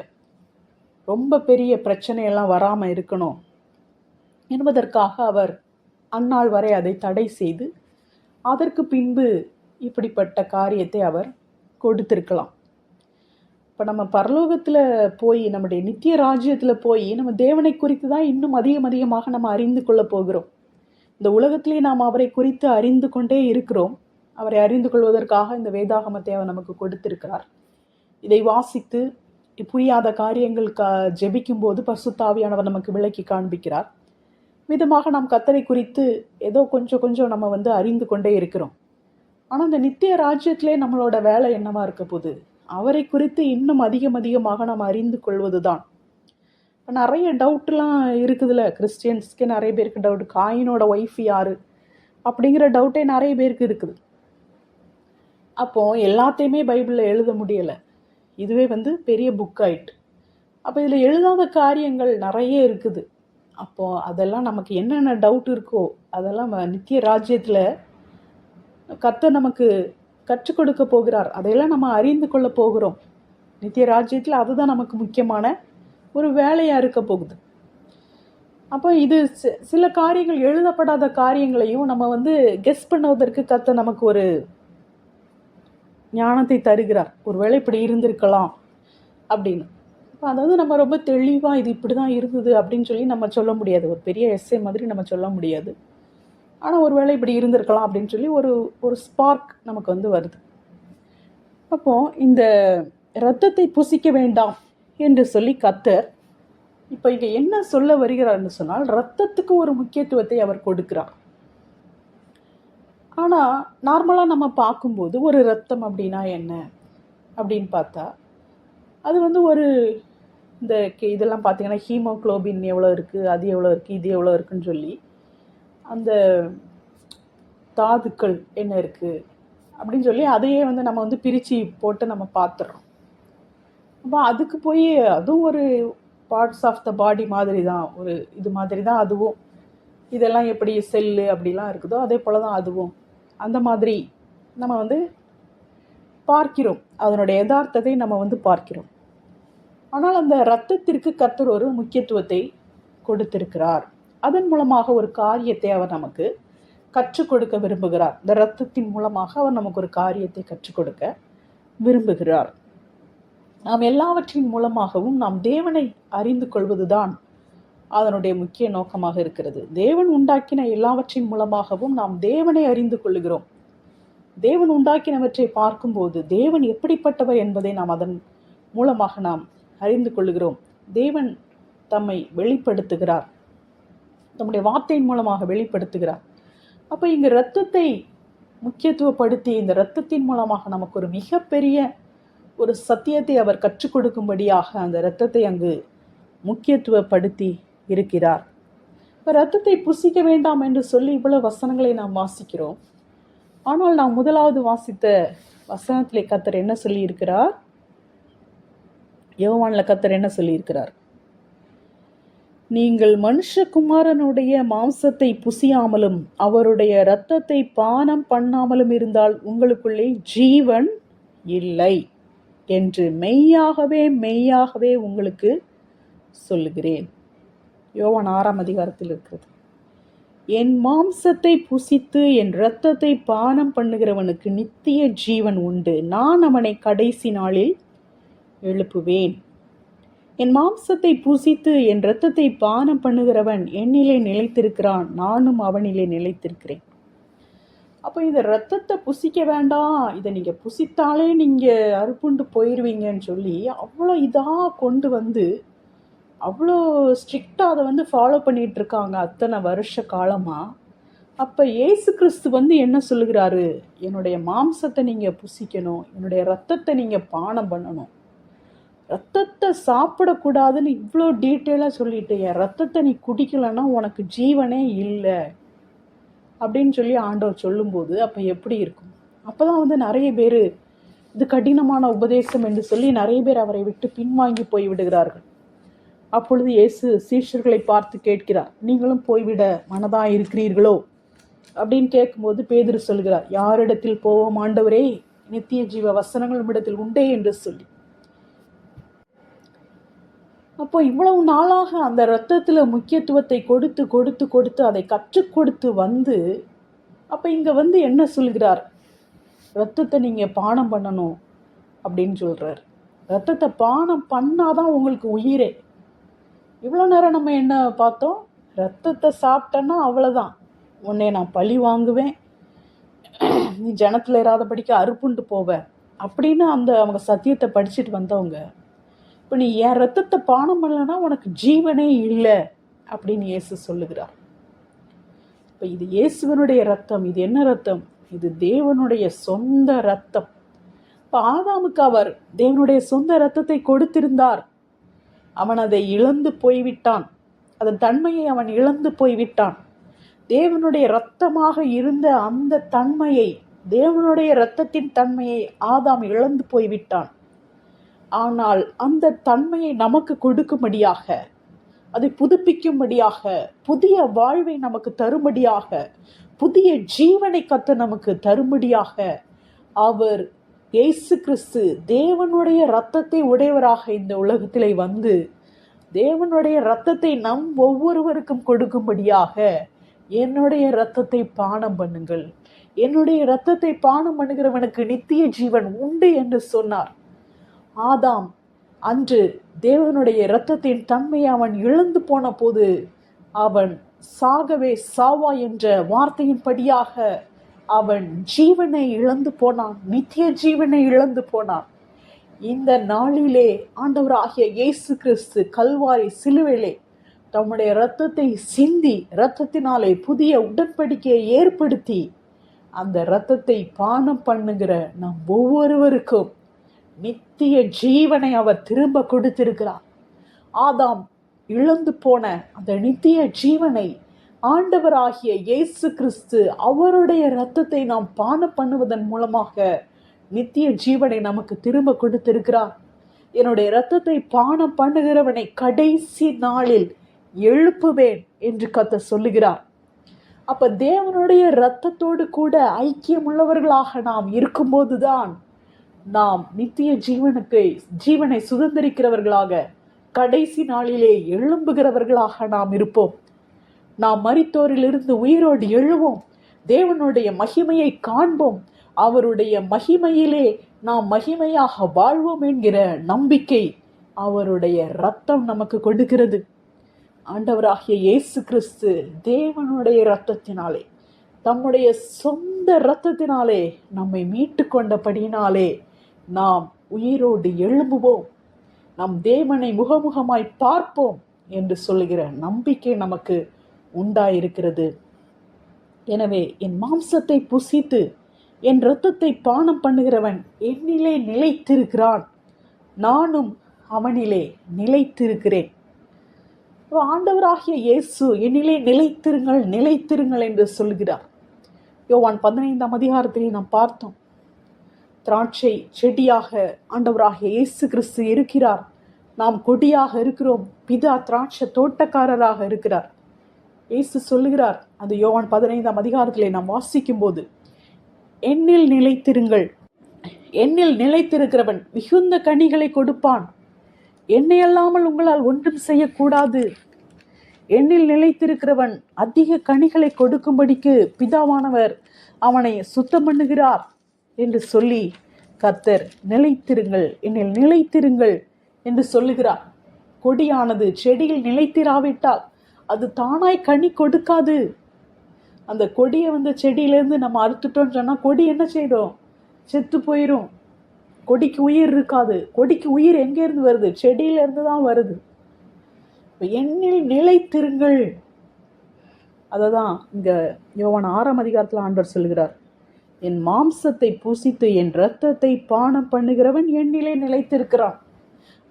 ரொம்ப பெரிய பிரச்சனையெல்லாம் வராமல் இருக்கணும் என்பதற்காக அவர் அந்நாள் வரை அதை தடை செய்து அதற்கு பின்பு இப்படிப்பட்ட காரியத்தை அவர் கொடுத்திருக்கலாம். இப்போ நம்ம பரலோகத்தில் போய், நம்முடைய நித்திய ராஜ்யத்தில் போய் நம்ம தேவனை குறித்து தான் இன்னும் அதிகமாக நம்ம அறிந்து கொள்ள போகிறோம். இந்த உலகத்திலே நாம் அவரை குறித்து அறிந்து கொண்டே இருக்கிறோம். அவரை அறிந்து கொள்வதற்காக இந்த வேதாகமத்தை அவர் நமக்கு கொடுத்திருக்கிறார். இதை வாசித்து புரியாத காரியங்கள் ஜெபிக்கும் போது பரிசுத்த நமக்கு விளக்கி காண்பிக்கிறார். விதமாக நாம் கர்த்தரை குறித்து ஏதோ கொஞ்சம் நம்ம அறிந்து கொண்டே இருக்கிறோம். ஆனால் இந்த நித்திய ராஜ்யத்திலே நம்மளோட வேலை என்னவா இருக்க போகுது? அவரை குறித்து இன்னும் அதிகமாக நம்ம அறிந்து கொள்வது தான். இப்போ நிறைய டவுட்லாம் இருக்குதுல்ல, கிறிஸ்டியன்ஸ்க்கு நிறைய பேருக்கு டவுட், காயினோட ஒய்ஃப் யார் அப்படிங்கிற டவுட்டே நிறைய பேருக்கு இருக்குது. அப்போது எல்லாத்தையுமே பைபிளில் எழுத முடியலை, இதுவே பெரிய புக் ஆயிட்டு. அப்போ இதில் எழுதாத காரியங்கள் நிறைய இருக்குது. அப்போது அதெல்லாம் நமக்கு என்னென்ன டவுட் இருக்கோ அதெல்லாம் நித்திய ராஜ்யத்தில் கர்த்தர் நமக்கு கற்றுக் கொடுக்க போகிறார். அதையெல்லாம் நம்ம அறிந்து கொள்ள போகிறோம். நித்திய ராஜ்யத்தில் அதுதான் நமக்கு முக்கியமான ஒரு வேலையாக இருக்க போகுது. அப்போ இது சில காரியங்கள், எழுதப்படாத காரியங்களையும் நம்ம கெஸ் பண்ணுவதற்கு கர்த்தர் நமக்கு ஒரு ஞானத்தை தருகிறார். ஒரு வேளை இப்படி இருந்திருக்கலாம் அப்படின்னு. அதாவது நம்ம ரொம்ப தெளிவாக இது இப்படி தான் இருந்தது அப்படின்னு சொல்லி நம்ம சொல்ல முடியாது, ஒரு பெரிய எஸ்ஸே மாதிரி நம்ம சொல்ல முடியாது. ஆனால் ஒரு வேளை இப்படி இருந்திருக்கலாம் அப்படின்னு சொல்லி ஒரு ஸ்பார்க் நமக்கு வருது. அப்போது இந்த இரத்தத்தை புசிக்க வேண்டாம் என்று சொல்லி கர்த்தர் இப்போ இங்கே என்ன சொல்ல வருகிறார்னு சொன்னால், இரத்தத்துக்கு ஒரு முக்கியத்துவத்தை அவர் கொடுக்கிறார். ஆனால் நார்மலாக நம்ம பார்க்கும்போது ஒரு இரத்தம் அப்படின்னா என்ன அப்படின்னு பார்த்தா, அது ஒரு இந்த இதெல்லாம் பார்த்திங்கன்னா ஹீமோக்ளோபின் எவ்வளோ இருக்குது, அது எவ்வளோ இருக்குது, இது எவ்வளோ இருக்குதுன்னு சொல்லி அந்த தாதுக்கள் என்ன இருக்குது அப்படின்னு சொல்லி அதையே நம்ம பிரித்து போட்டு நம்ம பார்த்துட்றோம். அப்போ அதுக்கு போய் அதுவும் ஒரு பார்ட்ஸ் ஆஃப் த பாடி மாதிரி தான், ஒரு இது மாதிரி தான் அதுவும். இதெல்லாம் எப்படி செல்லு அப்படிலாம் இருக்குதோ அதே போல் தான் அதுவும். அந்த மாதிரி நம்ம பார்க்கிறோம், அதனுடைய யதார்த்தத்தை நம்ம பார்க்கிறோம். ஆனால் அந்த இரத்தத்திற்கு கர்த்தர் ஒரு முக்கியத்துவத்தை கொடுத்திருக்கிறார். அதன் மூலமாக ஒரு காரியத்தை அவர் நமக்கு கற்றுக் கொடுக்க விரும்புகிறார். இந்த இரத்தத்தின் மூலமாக அவர் நமக்கு ஒரு காரியத்தை கற்றுக் கொடுக்க விரும்புகிறார். நாம் எல்லாவற்றின் மூலமாகவும் நாம் தேவனை அறிந்து கொள்வதுதான் அதனுடைய முக்கிய நோக்கமாக இருக்கிறது. தேவன் உண்டாக்கின எல்லாவற்றின் மூலமாகவும் நாம் தேவனை அறிந்து கொள்ளுகிறோம். தேவன் உண்டாக்கினவற்றை பார்க்கும்போது தேவன் எப்படிப்பட்டவர் என்பதை நாம் அதன் மூலமாக நாம் அறிந்து கொள்ளுகிறோம். தேவன் தம்மை வெளிப்படுத்துகிறார், தம்முடைய வார்த்தையின் மூலமாக வெளிப்படுத்துகிறார். அப்போ இங்கே இரத்தத்தை முக்கியத்துவப்படுத்தி இந்த இரத்தத்தின் மூலமாக நமக்கு ஒரு மிகப்பெரிய ஒரு சத்தியத்தை அவர் கற்றுக் கொடுக்கும்படியாக அந்த இரத்தத்தை அங்கு முக்கியத்துவப்படுத்தி இருக்கிறார். இப்போ இரத்தத்தை புசிக்க வேண்டாம் என்று சொல்லி இவ்வளவு வசனங்களை நாம் வாசிக்கிறோம். ஆனால் நாம் முதலாவது வாசித்த வசனத்திலே கர்த்தர் என்ன சொல்லி இருக்கிறார்? யோவானில் கர்த்தர் என்ன சொல்லியிருக்கிறார்? நீங்கள் மனுஷகுமாரனுடைய மாம்சத்தை புசியாமலும் அவருடைய இரத்தத்தை பானம் பண்ணாமலும் இருந்தால் உங்களுக்குள்ளே ஜீவன் இல்லை என்று மெய்யாகவே உங்களுக்கு சொல்லுகிறேன். யோவான் 6ஆம் அதிகாரத்தில் இருக்கிறது. என் மாம்சத்தை புசித்து என் இரத்தத்தை பானம் பண்ணுகிறவனுக்கு நித்திய ஜீவன் உண்டு. நான் அவனை கடைசி நாளில் எழுப்புவேன். என் மாம்சத்தை புசித்து என் இரத்தத்தை பானம் பண்ணுகிறவன் என்னிலே நிலைத்திருக்கிறான், நானும் அவனிலே நிலைத்திருக்கிறேன். அப்போ இந்த இரத்தத்தை புசிக்க வேண்டாம், இதை நீங்கள் புசித்தாலே நீங்கள் அறுப்புண்டு போயிடுவீங்கன்னு சொல்லி அவ்வளோ இதாக கொண்டு வந்து அவ்வளோ ஸ்ட்ரிக்டாக அதை ஃபாலோ பண்ணிகிட்டு இருக்காங்க அத்தனை வருஷ காலமாக. அப்போ இயேசு கிறிஸ்து என்ன சொல்லுகிறாரு? என்னுடைய மாம்சத்தை நீங்கள் புசிக்கணும், என்னுடைய இரத்தத்தை நீங்கள் பானம் பண்ணணும், இரத்தத்தை சாப்பிடக்கூடாதுன்னு இவ்வளோ டீட்டெயிலாக சொல்லிட்டு, என் இரத்தத்தை நீ குடிக்கலைன்னா உனக்கு ஜீவனே இல்லை அப்படின்னு சொல்லி ஆண்டவர் சொல்லும்போது அப்போ எப்படி இருக்கும்? அப்போ தான் நிறைய பேர் இது கடினமான உபதேசம் என்று சொல்லி நிறைய பேர் அவரை விட்டு பின்வாங்கி போய் விடுகிறார்கள். அப்பொழுது இயேசு சீஷர்களை பார்த்து கேட்கிறார், நீங்களும் போய்விட மனதாக இருக்கிறீர்களோ அப்படின்னு கேட்கும்போது பேதுரு சொல்கிறார், யாரிடத்தில் போவோம் ஆண்டவரே, நித்திய ஜீவ வசனங்களும் இடத்தில் உண்டே என்று சொல்லி. அப்போ இவ்வளவு நாளாக அந்த இரத்தத்தில் முக்கியத்துவத்தை கொடுத்து கொடுத்து கொடுத்து அதை கற்றுக் கொடுத்து வந்து அப்போ இங்கே என்ன சொல்கிறார்? இரத்தத்தை நீங்கள் பானம் பண்ணணும் அப்படின்னு சொல்கிறார். இரத்தத்தை பானம் பண்ணாதான் உங்களுக்கு உயிரே. இவ்வளோ நேரம் நம்ம என்ன பார்த்தோம்? இரத்தத்தை சாப்பிட்டேன்னா அவ்வளோதான், உன்னை நான் பழி வாங்குவேன், நீ ஜனத்தில் இராதபடிக்கு அறுப்புண்டு போவேன் அப்படின்னு அவங்க சத்தியத்தை படிச்சுட்டு வந்தவங்க இப்போ நீ என் ரத்தத்தை பானம் பண்ணலன்னா உனக்கு ஜீவனே இல்லை அப்படின்னு இயேசு சொல்லுகிறார். இப்போ இது இயேசுவனுடைய ரத்தம். இது என்ன ரத்தம்? இது தேவனுடைய சொந்த ரத்தம். இப்போ ஆதாமுக்கு அவர் தேவனுடைய சொந்த ரத்தத்தை கொடுத்திருந்தார், அவன் அதை இழந்து போய்விட்டான், அதன் தன்மையை அவன் இழந்து போய்விட்டான். தேவனுடைய இரத்தமாக இருந்த அந்த தன்மையை, தேவனுடைய இரத்தத்தின் தன்மையை ஆதாம் இழந்து போய்விட்டான். ஆனால் அந்த தன்மையை நமக்கு கொடுக்கும்படியாக, அதை புதுப்பிக்கும்படியாக, புதிய வாழ்வை நமக்கு தரும்படியாக, புதிய ஜீவனை கத்த நமக்கு தரும்படியாக அவர் இயேசு கிறிஸ்து தேவனுடைய இரத்தத்தை உடையவராக இந்த உலகத்திலே வந்து தேவனுடைய இரத்தத்தை நம் ஒவ்வொருவருக்கும் கொடுக்கும்படியாக, என்னுடைய இரத்தத்தை பானம் பண்ணுங்கள், என்னுடைய இரத்தத்தை பானம் பண்ணுகிறவனுக்கு நித்திய ஜீவன் உண்டு என்று சொன்னார். ஆதாம் அன்று தேவனுடைய இரத்தத்தின் தன்மையை அவன் இழந்து போன போது அவன் சாகவே சாவா என்ற வார்த்தையின்படியாக அவன் ஜீவனை இழந்து போனான், நித்திய ஜீவனை இழந்து போனான். இந்த நாளிலே ஆண்டவராகிய இயேசு கிறிஸ்து கல்வாரி சிலுவையிலே தம்முடைய இரத்தத்தை சிந்தி, இரத்தத்தினாலே புதிய உடன்படிக்கையை ஏற்படுத்தி அந்த இரத்தத்தை பானம் பண்ணுகிற நம் ஒவ்வொருவருக்கும் நித்திய ஜீவனை அவர் திரும்ப கொடுத்திருக்கிறார். ஆதாம் இழந்து போன அந்த நித்திய ஜீவனை ஆண்டவராகிய இயேசு கிறிஸ்து அவருடைய இரத்தத்தை நாம் பானம் பண்ணுவதன் மூலமாக நித்திய ஜீவனை நமக்கு திரும்ப கொடுத்திருக்கிறார். என்னுடைய இரத்தத்தை பானம் பண்ணுகிறவனை கடைசி நாளில் எழுப்புவேன் என்று கர்த்தர் சொல்லுகிறார். அப்ப தேவனுடைய இரத்தத்தோடு கூட ஐக்கியம் உள்ளவர்களாக நாம் இருக்கும்போதுதான் நாம் நித்திய ஜீவனை சுதந்திரிக்கிறவர்களாக, கடைசி நாளிலே எழும்புகிறவர்களாக நாம் இருப்போம். நாம் மரித்தோரிலிருந்து உயிரோடு எழுவோம், தேவனுடைய மகிமையை காண்போம், அவருடைய மகிமையிலே நாம் மகிமையாக வாழ்வோம் என்கிற நம்பிக்கை அவருடைய இரத்தம் நமக்கு கொடுக்கிறது. ஆண்டவராகிய இயேசு கிறிஸ்து தேவனுடைய இரத்தத்தினாலே, தம்முடைய சொந்த இரத்தத்தினாலே நம்மை மீட்டு கொண்டபடியினாலே நாம் உயிரோடு எழும்புவோம், நம் தேவனை முகமுகமாய் பார்ப்போம் என்று சொல்லுகிற நம்பிக்கை நமக்கு உண்டாயிருக்கிறது. எனவே என் மாம்சத்தை புசித்து என் இரத்தத்தை பானம் பண்ணுகிறவன் என்னிலே நிலைத்திருக்கிறான், நானும் அவனிலே நிலைத்திருக்கிறேன். ஆண்டவராகிய இயேசு என்னிலே நிலைத்திருங்கள் நிலைத்திருங்கள் என்று சொல்கிறார். யோவான் 15ஆம் அதிகாரத்திலே நாம் பார்த்தோம், திராட்சை செடியாக ஆண்டவராகிய இயேசு கிறிஸ்து இருக்கிறார், நாம் கொடியாக இருக்கிறோம், பிதா திராட்சை தோட்டக்காரராக இருக்கிறார். இயேசு சொல்லுகிறார், அது யோவான் 15ஆம் அதிகாரத்திலே நாம் வாசிக்கும் போது, என்னில் நிலைத்திருங்கள், என்னில் நிலைத்திருக்கிறவன் மிகுந்த கனிகளை கொடுப்பான், என்னை அல்லாமல் உங்களால் ஒன்றும் செய்யக்கூடாது. என்னில் நிலைத்திருக்கிறவன் அதிக கனிகளை கொடுக்கும்படிக்கு பிதாவானவர் அவனை சுத்தம் பண்ணுகிறார் என்று சொல்லி கர்த்தர் நிலைத்திருங்கள், என்னில் நிலைத்திருங்கள் என்று சொல்லுகிறார். கொடியானது செடியில் நிலைத்திராவிட்டால் அது தானாய் கனி கொடுக்காது. அந்த கொடியை செடியிலேருந்து நம்ம அறுத்துட்டோம்னு சொன்னால் கொடி என்ன செய்யும்? செத்து போயிடும். கொடிக்கு உயிர் இருக்காது. கொடிக்கு உயிர் எங்கேருந்து வருது? செடியிலேருந்து தான் வருது. இப்போ என்னில் நிலைத்திருங்கள். அதை தான் இங்கே யோவான் 6ஆம் அதிகாரத்தில் ஆண்டவர் சொல்கிறார், என் மாம்சத்தை பூசித்து என் இரத்தத்தை பானம் பண்ணுகிறவன் என்னிலே நிலைத்திருக்கிறான்.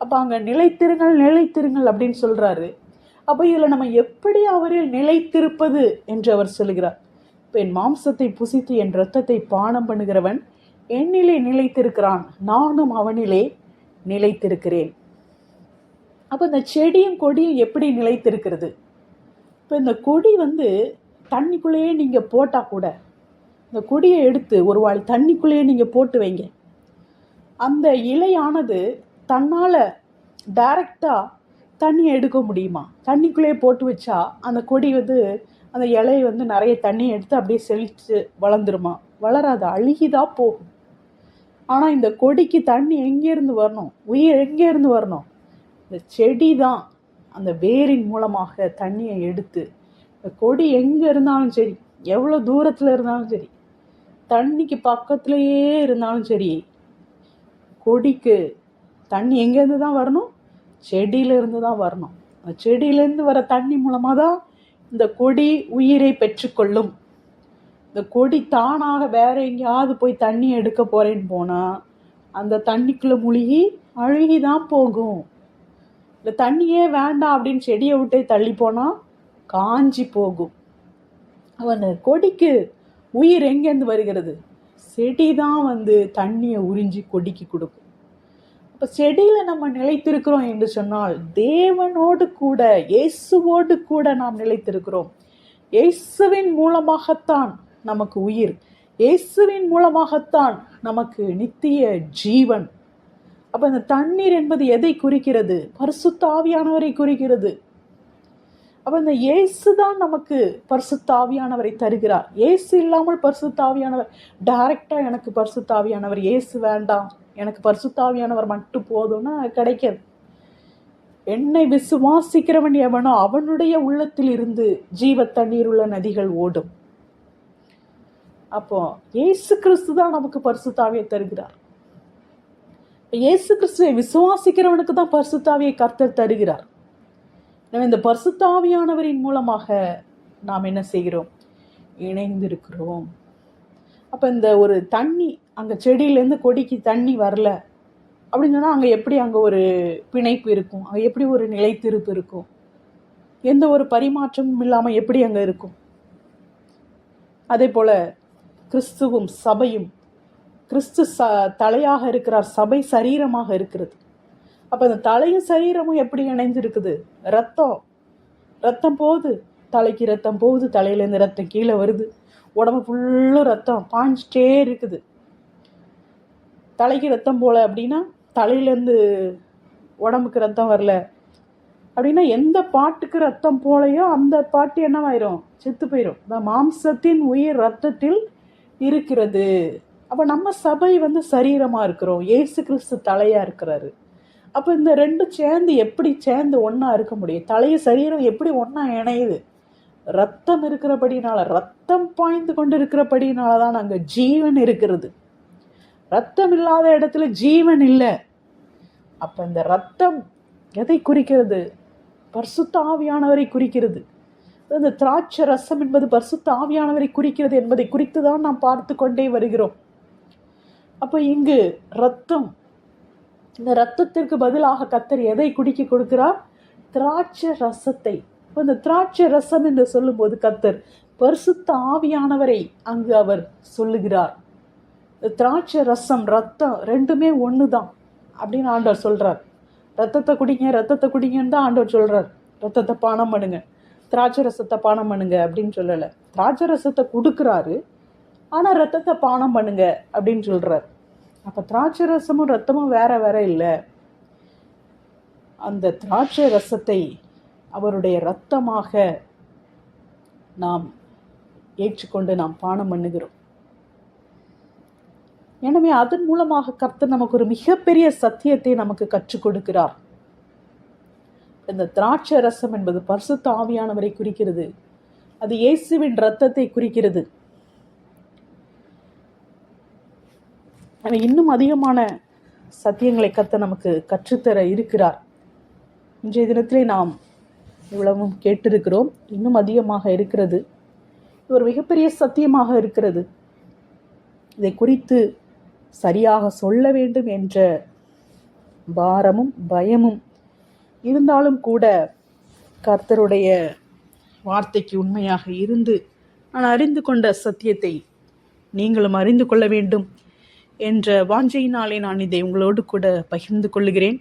அப்போ அங்கே நிலைத்திருங்கள் நிலைத்திருங்கள் அப்படின்னு சொல்கிறாரு. அப்போ இதில் நம்ம எப்படி அவரில் நிலைத்திருப்பது என்று அவர் சொல்கிறார். இப்போ என் மாம்சத்தை புசித்து என் இரத்தத்தை பானம் பண்ணுகிறவன் என்னிலே நிலைத்திருக்கிறான், நானும் அவனிலே நிலைத்திருக்கிறேன். அப்போ இந்த செடியும் கொடியும் எப்படி நிலைத்திருக்கிறது? இப்போ இந்த கொடி தண்ணிக்குள்ளேயே நீங்கள் போட்டால் கூட, இந்த கொடியை எடுத்து ஒரு வாளி தண்ணிக்குள்ளேயே நீங்கள் போட்டு வைங்க, அந்த இலையானது தன்னால் டைரெக்டாக தண்ணியை எடுக்க முடியுமா? தண்ணிக்குள்ளேயே போட்டு வச்சா அந்த கொடி அந்த இலையை நிறைய தண்ணியை எடுத்து அப்படியே செழித்து வளர்ந்துருமா? வளராது, அழுகிதான் போகும். ஆனால் இந்த கொடிக்கு தண்ணி எங்கேருந்து வரணும்? உயிர் எங்கேருந்து வரணும்? இந்த செடி தான் அந்த வேரின் மூலமாக தண்ணியை எடுத்து, இந்த கொடி எங்கே இருந்தாலும் சரி, எவ்வளோ தூரத்தில் இருந்தாலும் சரி, தண்ணிக்கு பக்கத்துலேயே இருந்தாலும் சரி, கொடிக்கு தண்ணி எங்கேருந்து தான் வரணும்? செடியிலேருந்து தான் வரணும். அந்த செடியிலேருந்து வர தண்ணி மூலமாக தான் இந்த கொடி உயிரை பெற்றுக்கொள்ளும். இந்த கொடி தானாக வேற எங்கேயாவது போய் தண்ணி எடுக்க போகிறேன்னு போனால் அந்த தண்ணிக்குள்ளே மூழ்கி அழுகி தான் போகும். இந்த தண்ணியே வேண்டாம் அப்படின்னு செடியை விட்டே தள்ளி போனால் காஞ்சி போகும். அந்த கொடிக்கு உயிர் எங்கேருந்து வருகிறது? செடி தான் தண்ணியை உறிஞ்சி கொடிக்கு கொடுக்கும். அப்போ செடியில் நம்ம நிலைத்திருக்கிறோம் என்று சொன்னால் தேவனோடு கூட, இயேசுவோடு கூட நாம் நிலைத்திருக்கிறோம். இயேசுவின் மூலமாகத்தான் நமக்கு உயிர், இயேசுவின் மூலமாகத்தான் நமக்கு நித்திய ஜீவன். அப்போ இந்த தண்ணீர் என்பது எதை குறிக்கிறது? பரிசுத்த ஆவியானவரை குறிக்கிறது. அப்போ இந்த இயேசு தான் நமக்கு பரிசுத்த ஆவியானவரை தருகிறார். இயேசு இல்லாமல் பரிசுத்த ஆவியானவர் டைரக்டாக எனக்கு பரிசுத்த ஆவியானவர் இயேசு வேண்டாம், எனக்கு பரிசுத்த ஆவியானவர் மட்டும் போதும்னா கிடைக்காது. என்னை விசுவாசிக்கிறவன் எவனோ அவனுடைய உள்ளத்தில் இருந்து ஜீவ தண்ணீர் உள்ள நதிகள் ஓடும். அப்போ இயேசு கிறிஸ்து தான் நமக்கு பரிசுத்த ஆவியை தருகிறார். இயேசு கிறிஸ்துவை விசுவாசிக்கிறவனுக்கு தான் பரிசுத்த ஆவியை கர்த்தர் தருகிறார். இந்த பரிசுத்த ஆவியானவரின் மூலமாக நாம் என்ன செய்கிறோம்? இணைந்திருக்கிறோம். அப்போ இந்த ஒரு தண்ணி அங்கே செடியிலேருந்து கொடிக்கு தண்ணி வரல அப்படின்னு சொன்னால் அங்கே எப்படி அங்கே ஒரு பிணைப்பு இருக்கும்? அங்கே எப்படி ஒரு நிலைத்திருப்பு இருக்கும்? எந்த ஒரு பரிமாற்றமும் இல்லாமல் எப்படி அங்கே இருக்கும்? அதே போல் கிறிஸ்துவும் சபையும், கிறிஸ்து தலையாக இருக்கிறார், சபை சரீரமாக இருக்கிறது. அப்போ இந்த தலையும் சரீரமும் எப்படி இணைஞ்சிருக்குது? ரத்தம் போகுது, தலைக்கு ரத்தம் போகுது, தலையிலேருந்து ரத்தம் கீழே வருது, உடம்பு ஃபுல்லும் ரத்தம் பாஞ்சிட்டே இருக்குது. தலைக்கு ரத்தம் போல அப்படின்னா தலையிலேருந்து உடம்புக்கு ரத்தம் வரல அப்படின்னா எந்த பாட்டுக்கு ரத்தம் போலையோ அந்த பாட்டு என்னவாயிரும்? செத்து போயிடும். இந்த மாம்சத்தின் உயிர் ரத்தத்தில் இருக்கிறது. அப்போ நம்ம சபை சரீரமாக இருக்கிறோம், இயேசு கிறிஸ்து தலையாக இருக்கிறாரு. அப்போ இந்த ரெண்டும் எப்படி சேர்ந்து ஒன்றா இருக்க முடியும்? தலைய சரீரம் எப்படி ஒன்றா இணையுது? ரத்தம் இருக்கிறபடினால, ரத்தம் பாய்ந்து கொண்டு இருக்கிறபடினால தான் அங்கே ஜீவன் இருக்கிறது. ரத்தம் இல்லாத இடத்துல ஜீவன் இல்லை. அப்போ இந்த ரத்தம் எதை குறிக்கிறது? பரிசுத்த ஆவியானவரை குறிக்கிறது. இந்த திராட்சை ரசம் என்பது பரிசுத்த ஆவியானவரை குறிக்கிறது என்பதை குறித்து தான் நாம் பார்த்து கொண்டே வருகிறோம். அப்போ இங்கு ரத்தம், இந்த ரத்தத்திற்கு பதிலாக கர்த்தர் எதை குடிக்க கொடுக்கிறார்? திராட்சை ரசத்தை. இந்த திராட்சை ரசம் என்று சொல்லும்போது கர்த்தர் பரிசுத்த ஆவியானவரை அங்கு அவர் சொல்லுகிறார். திராட்சை ரசம், ரத்தம் ரெண்டுமே ஒன்று தான் அப்படின்னு ஆண்டவர் சொல்கிறார். ரத்தத்தை குடிங்கன்னு தான் ஆண்டவர் சொல்கிறார். ரத்தத்தை பானம் பண்ணுங்க, திராட்சை ரசத்தை பானம் பண்ணுங்க அப்படின்னு சொல்லலை. திராட்சை ரசத்தை கொடுக்குறாரு, ஆனால் ரத்தத்தை பானம் பண்ணுங்க அப்படின்னு சொல்கிறார். அப்போ திராட்சை ரசமும் ரத்தமும் வேற வேற இல்லை. அந்த திராட்சை ரசத்தை அவருடைய இரத்தமாக நாம் ஏற்றுக்கொண்டு நாம் பானம் பண்ணுகிறோம். எனவே அதன் மூலமாக கர்த்தர் நமக்கு ஒரு மிகப்பெரிய சத்தியத்தை நமக்கு கற்றுக் கொடுக்கிறார். இந்த திராட்சை ரசம் என்பது பரிசுத்த ஆவியானவரை குறிக்கிறது. அது இயேசுவின் இரத்தத்தை குறிக்கிறது. இன்னும் அதிகமான சத்தியங்களை கர்த்தர் நமக்கு கற்றுத்தர இருக்கிறார். இன்றைய தினத்திலே நாம் இவ்வளவும் கேட்டிருக்கிறோம். இன்னும் அதிகமாக இருக்கிறது. இது ஒரு மிகப்பெரிய சத்தியமாக இருக்கிறது. இதை குறித்து சரியாக சொல்ல வேண்டும் என்ற பாரமும் பயமும் இருந்தாலும் கூட கர்த்தருடைய வார்த்தைக்கு உண்மையாக இருந்து நான் அறிந்து கொண்ட சத்தியத்தை நீங்களும் அறிந்து கொள்ள வேண்டும் என்ற வாஞ்சையினாலே நான் இதை உங்களோடு கூட பகிர்ந்து கொள்ளுகிறேன்.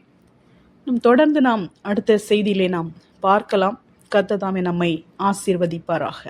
தொடர்ந்து நாம் அடுத்த செய்தியிலே நாம் பார்க்கலாம். கர்த்தர் தாமே நம்மை ஆசீர்வதிப்பாராக.